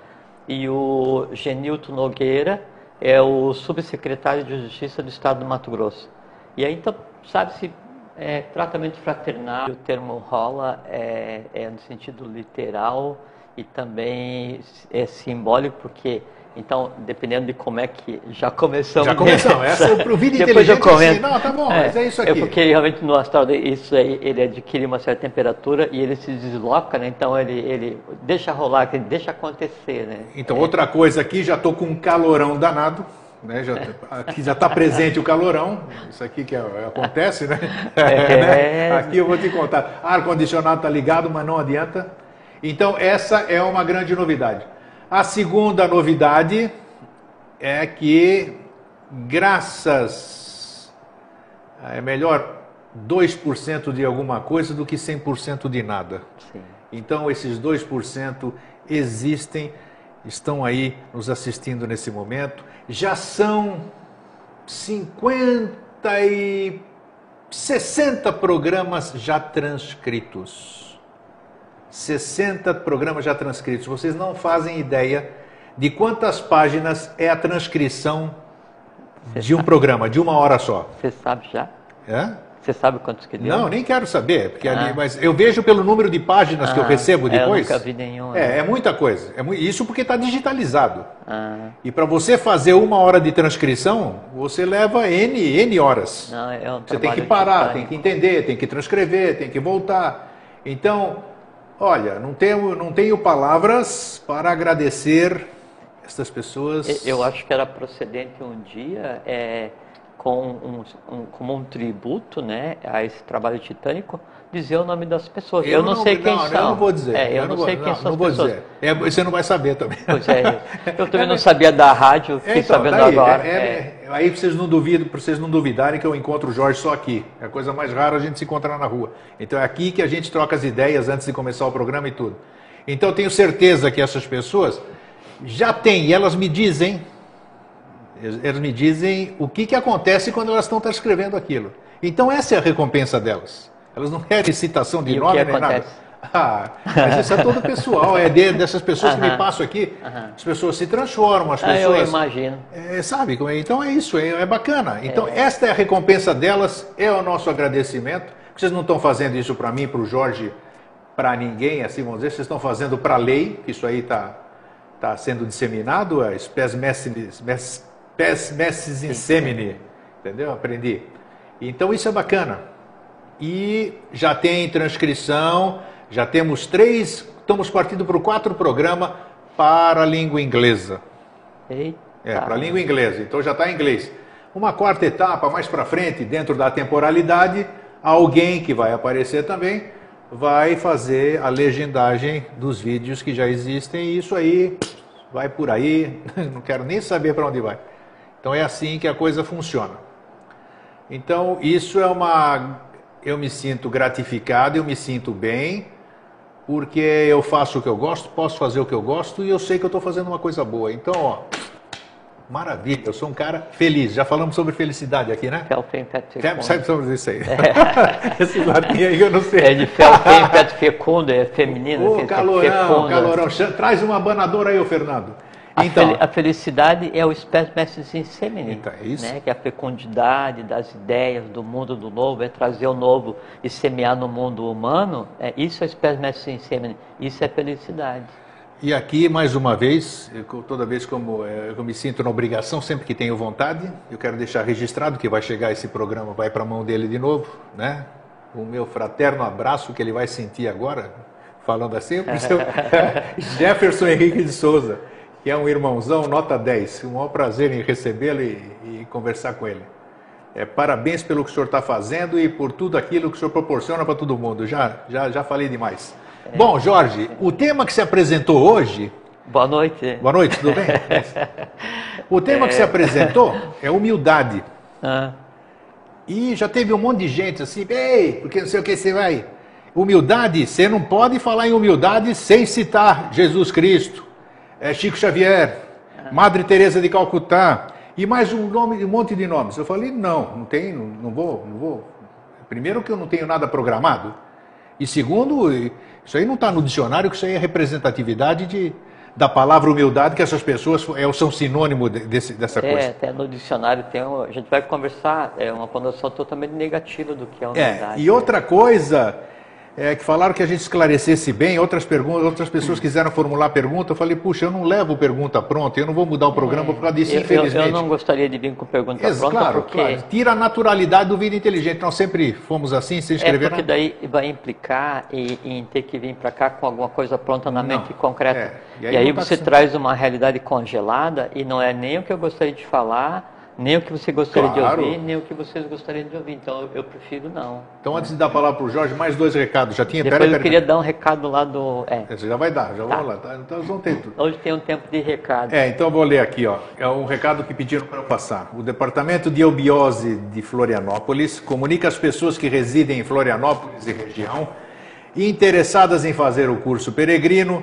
E o Genilton Nogueira é o subsecretário de Justiça do Estado do Mato Grosso. E aí, então, sabe-se, tratamento fraternal, o termo rola é no sentido literal e também é simbólico, porque, então, dependendo de como é que já começamos... Já começamos, essa é o vídeo depois eu comento. Assim, não, tá bom, mas é isso aqui. É porque realmente no astral isso aí, ele adquire uma certa temperatura e ele se desloca, né? Então ele deixa rolar, deixa acontecer, né? Então, outra coisa aqui, já estou com um calorão danado, né? Aqui já está presente o calorão, isso aqui que acontece, né? Aqui eu vou te contar, ar-condicionado está ligado, mas não adianta. Então, essa é uma grande novidade. A segunda novidade é que, é melhor 2% de alguma coisa do que 100% de nada. Sim. Então, esses 2% existem, estão aí nos assistindo nesse momento. Já são 60 programas já transcritos. 60 programas já transcritos. Vocês não fazem ideia de quantas páginas é a transcrição de um programa, de 1 hora só. Você sabe já? É? Você sabe quantos que deu? Não, nem quero saber, porque mas eu vejo pelo número de páginas que eu recebo depois. Eu nunca vi nenhum. É muita coisa. Isso porque está digitalizado. E para você fazer 1 hora de transcrição, você leva N horas. Não, você tem que parar, tem que entender, tem que transcrever, tem que voltar. Então, olha, não tenho palavras para agradecer essas pessoas. Eu acho que era procedente um dia... como um tributo, né, a esse trabalho titânico, dizer o nome das pessoas. Eu não sei quem são. Eu não vou dizer. Eu não sei quem são as pessoas. Dizer. Você não vai saber também. Pois eu também não sabia da rádio, fiquei sabendo agora. Aí vocês não duvidam, para vocês não duvidarem que eu encontro o Jorge só aqui. É a coisa mais rara a gente se encontrar na rua. Então é aqui que a gente troca as ideias antes de começar o programa e tudo. Então eu tenho certeza que essas pessoas já têm, e elas me dizem o que acontece quando elas estão transcrevendo aquilo. Então essa é a recompensa delas. Elas não querem citação de nome nem nada. Mas isso é todo pessoal, dessas pessoas que me passam aqui. As pessoas se transformam, as pessoas... eu imagino. Sabe? Então é isso, é bacana. Então esta é a recompensa delas, é o nosso agradecimento. Vocês não estão fazendo isso para mim, para o Jorge, para ninguém, assim vamos dizer. Vocês estão fazendo para a lei, que isso aí está sendo disseminado, a Spes Messis in Semine, entendeu? Aprendi. Então isso é bacana. E já tem transcrição, já temos 3, estamos partindo para o 4 programa para a língua inglesa. Para a língua inglesa, então já está em inglês. Uma 4ª etapa, mais para frente, dentro da temporalidade, alguém que vai aparecer também, vai fazer a legendagem dos vídeos que já existem, e isso aí vai por aí, não quero nem saber para onde vai. Então é assim que a coisa funciona. Então isso eu me sinto gratificado, eu me sinto bem, porque eu faço o que eu gosto, posso fazer o que eu gosto e eu sei que eu estou fazendo uma coisa boa. Então, maravilha, eu sou um cara feliz. Já falamos sobre felicidade aqui, né? Felpen, pet fecundo. Sabe sobre isso aí. Esse latim aí eu não sei. É de Felpen, pet fecundo, é feminino. Calorão. Traz uma abanadora aí, Fernando. Então, a felicidade é o Spes Messis in Semine, então, é isso. Né? Que é a fecundidade das ideias, do mundo do novo, é trazer o novo e semear no mundo humano. Isso é o Spes Messis in Semine, isso é felicidade. E aqui, mais uma vez, toda vez como eu me sinto na obrigação, sempre que tenho vontade, eu quero deixar registrado que vai chegar esse programa, vai para a mão dele de novo, né? O meu fraterno abraço que ele vai sentir agora, falando assim, o seu Jefferson Henrique de Souza, que é um irmãozão, nota 10. Um maior prazer em recebê-lo e conversar com ele. Parabéns pelo que o senhor está fazendo e por tudo aquilo que o senhor proporciona para todo mundo. Já falei demais. Bom, Jorge, o tema que se apresentou hoje... Boa noite. Boa noite, tudo bem? O tema que se apresentou é humildade. E já teve um monte de gente assim, ei, porque não sei o que você vai... Humildade, você não pode falar em humildade sem citar Jesus Cristo, Chico Xavier, Madre Teresa de Calcutá e mais um monte de nomes. Eu falei, não vou. Primeiro que eu não tenho nada programado. E segundo, isso aí não está no dicionário, que isso aí é representatividade da palavra humildade, que essas pessoas são sinônimo dessa coisa. Até no dicionário a gente vai conversar, uma conotação totalmente negativa do que é humildade. E outra coisa... que falaram que a gente esclarecesse bem, outras pessoas quiseram formular pergunta, eu falei, puxa, eu não levo pergunta pronta, eu não vou mudar o programa por causa disso, infelizmente. Eu não gostaria de vir com pergunta pronta, claro, porque... Claro. Tira a naturalidade do Vida Inteligente, nós sempre fomos assim, se inscreveram... porque daí vai implicar em ter que vir para cá com alguma coisa pronta na mente concreta. E aí você traz uma realidade congelada e não é nem o que eu gostaria de falar... Nem o que você gostaria de ouvir, nem o que vocês gostariam de ouvir. Então, eu prefiro não. Então, antes de dar a palavra para o Jorge, mais 2 recados. Já tinha... Depois eu queria dar um recado lá do... Você já vai dar, vamos lá. Tá? Então, nós vamos ter tudo. Hoje tem um tempo de recado. Então eu vou ler aqui, ó. É um recado que pediram para eu passar. O Departamento de Eubiose de Florianópolis comunica às pessoas que residem em Florianópolis e região e interessadas em fazer o curso peregrino,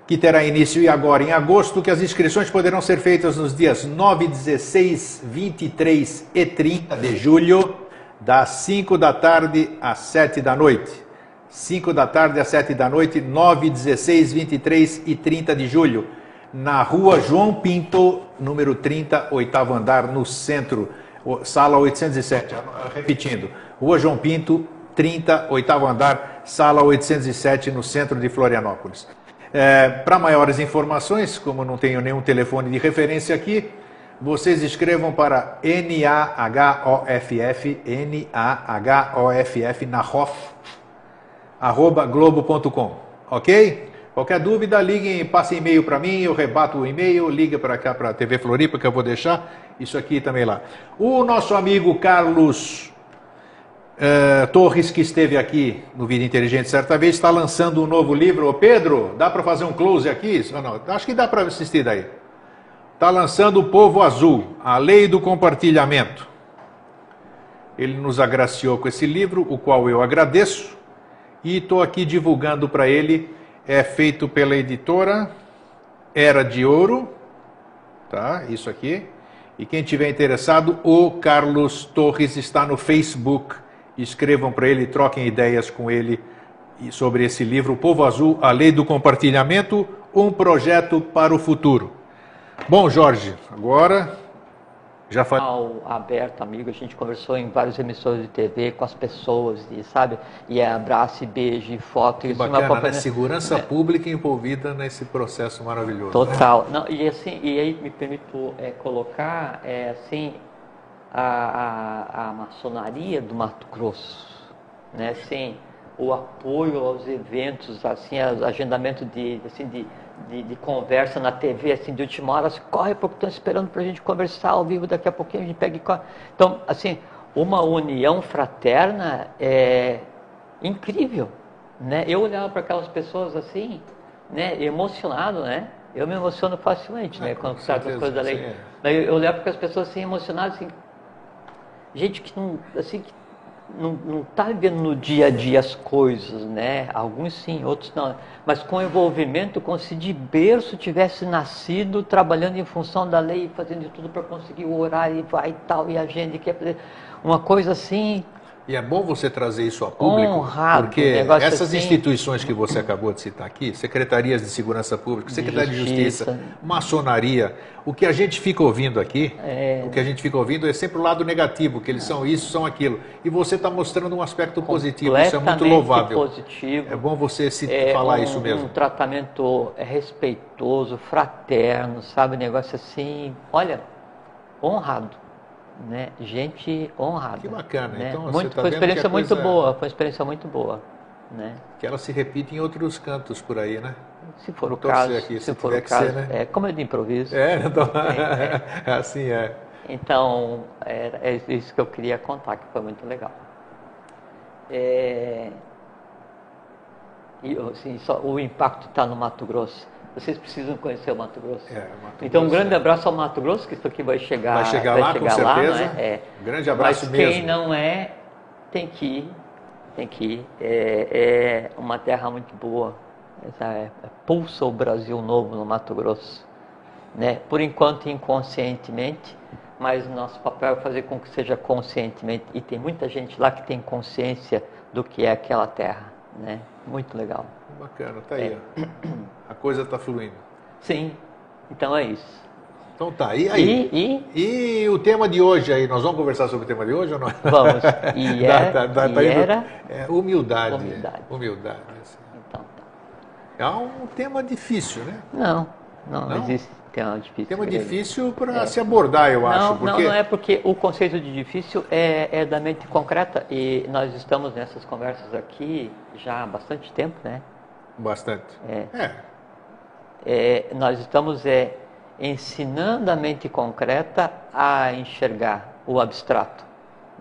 que terá início agora em agosto, que as inscrições poderão ser feitas nos dias 9, 16, 23 e 30 de julho, das 5 da tarde às 7 da noite. 5 da tarde às 7 da noite, 9, 16, 23 e 30 de julho, na rua João Pinto, número 30, 8º andar, no centro, sala 807. Repetindo, rua João Pinto, 30, 8º andar, sala 807, no centro de Florianópolis. Para maiores informações, como não tenho nenhum telefone de referência aqui, vocês escrevam para NAHOFF @globo.com, ok? Qualquer dúvida, liguem, passem e-mail para mim, eu rebato o e-mail, liga para cá, para a TV Floripa, que eu vou deixar isso aqui também lá. O nosso amigo Carlos... Torres, que esteve aqui no Vida Inteligente certa vez, está lançando um novo livro. Ô Pedro, dá para fazer um close aqui? Não, acho que dá para assistir daí. Está lançando O Povo Azul, a Lei do Compartilhamento. Ele nos agraciou com esse livro, o qual eu agradeço, e estou aqui divulgando para ele. É feito pela editora Era de Ouro, tá? Isso aqui. E quem tiver interessado, o Carlos Torres está no Facebook. Escrevam para ele, troquem ideias com ele sobre esse livro, O Povo Azul, a Lei do Compartilhamento, um projeto para o futuro. Bom, Jorge, agora já falei. Aberto, amigo, a gente conversou em vários emissores de TV com as pessoas, sabe? E é abraço, e beijo, e foto. Isso bacana, né? Segurança pública envolvida nesse processo maravilhoso. Total. Né? Não, e aí me permito colocar, a maçonaria do Mato Grosso, né? Assim, o apoio aos eventos, assim, agendamento de conversa na TV, assim, de última hora, assim, corre porque estão esperando para a gente conversar ao vivo, daqui a pouquinho a gente pega e corre. Então, assim, uma união fraterna é incrível, né? Eu olhava para aquelas pessoas assim, né, emocionado, né? Eu me emociono facilmente, né, quando trata as coisas da lei. Eu olhava para as pessoas assim, emocionadas, assim, gente que não, assim, que não está vivendo no dia a dia as coisas, né? Alguns sim, outros não. Mas com envolvimento, como se de berço tivesse nascido, trabalhando em função da lei, fazendo de tudo para conseguir o horário, e vai e tal, e a gente quer fazer uma coisa assim. E é bom você trazer isso a público, honrado, porque essas instituições que você acabou de citar aqui, secretarias de segurança pública, secretaria de justiça, maçonaria, o que a gente fica ouvindo aqui, o que a gente fica ouvindo é sempre o lado negativo, que eles são isso, são aquilo. E você está mostrando um aspecto positivo, isso é muito louvável. Positivo. É bom você falar isso mesmo. Um tratamento respeitoso, fraterno, sabe, negócio assim, olha, honrado. Né? Gente honrada. Que bacana. Né? Então, foi uma experiência muito boa. Foi uma experiência muito boa. né? Que ela se repite em outros cantos por aí, né? Se for o caso, aqui, se for o caso, ser, né? é como é de improviso. Então, assim é. Então, é isso que eu queria contar, que foi muito legal. E, assim, o impacto está no Mato Grosso. Vocês precisam conhecer o Mato Grosso. Então, um grande abraço ao Mato Grosso, que isso aqui vai chegar lá, com certeza. Né? Grande abraço Mas mesmo. Quem não é, tem que ir. Tem que ir. É uma terra muito boa. Pulsa o Brasil novo no Mato Grosso. Né? Por enquanto, inconscientemente, mas o nosso papel é fazer com que seja conscientemente. E tem muita gente lá que tem consciência do que é aquela terra. Né? Muito legal. Bacana, tá aí. A coisa está fluindo. Sim, então é isso. Então tá, e aí? E o tema de hoje aí? Nós vamos conversar sobre o tema de hoje ou não? Vamos. Era humildade. Humildade. Assim. Então tá. É um tema difícil, né? Não existe tema difícil. Tema difícil para se abordar, eu acho. Não é porque o conceito de difícil é da mente concreta e nós estamos nessas conversas aqui já há bastante tempo, né? Bastante. Nós estamos ensinando a mente concreta a enxergar o abstrato,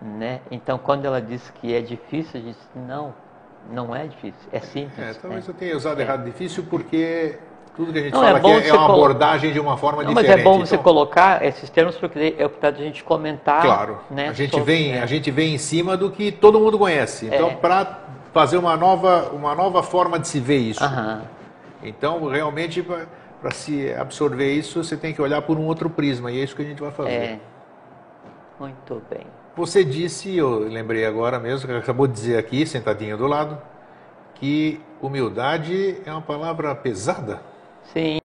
né? Então, quando ela diz que é difícil, diz não é difícil, é simples. Talvez eu tenha usado errado difícil porque tudo que a gente fala aqui é uma abordagem de uma forma diferente. Mas é bom você colocar esses termos porque é para a gente comentar. Claro, né, a gente vem em cima do que todo mundo conhece. Então, para fazer uma nova forma de se ver isso. Então, realmente, para se absorver isso, você tem que olhar por um outro prisma, e é isso que a gente vai fazer. Muito bem. Você disse, eu lembrei agora mesmo, que acabou de dizer aqui, sentadinho do lado, que humildade é uma palavra pesada. Sim.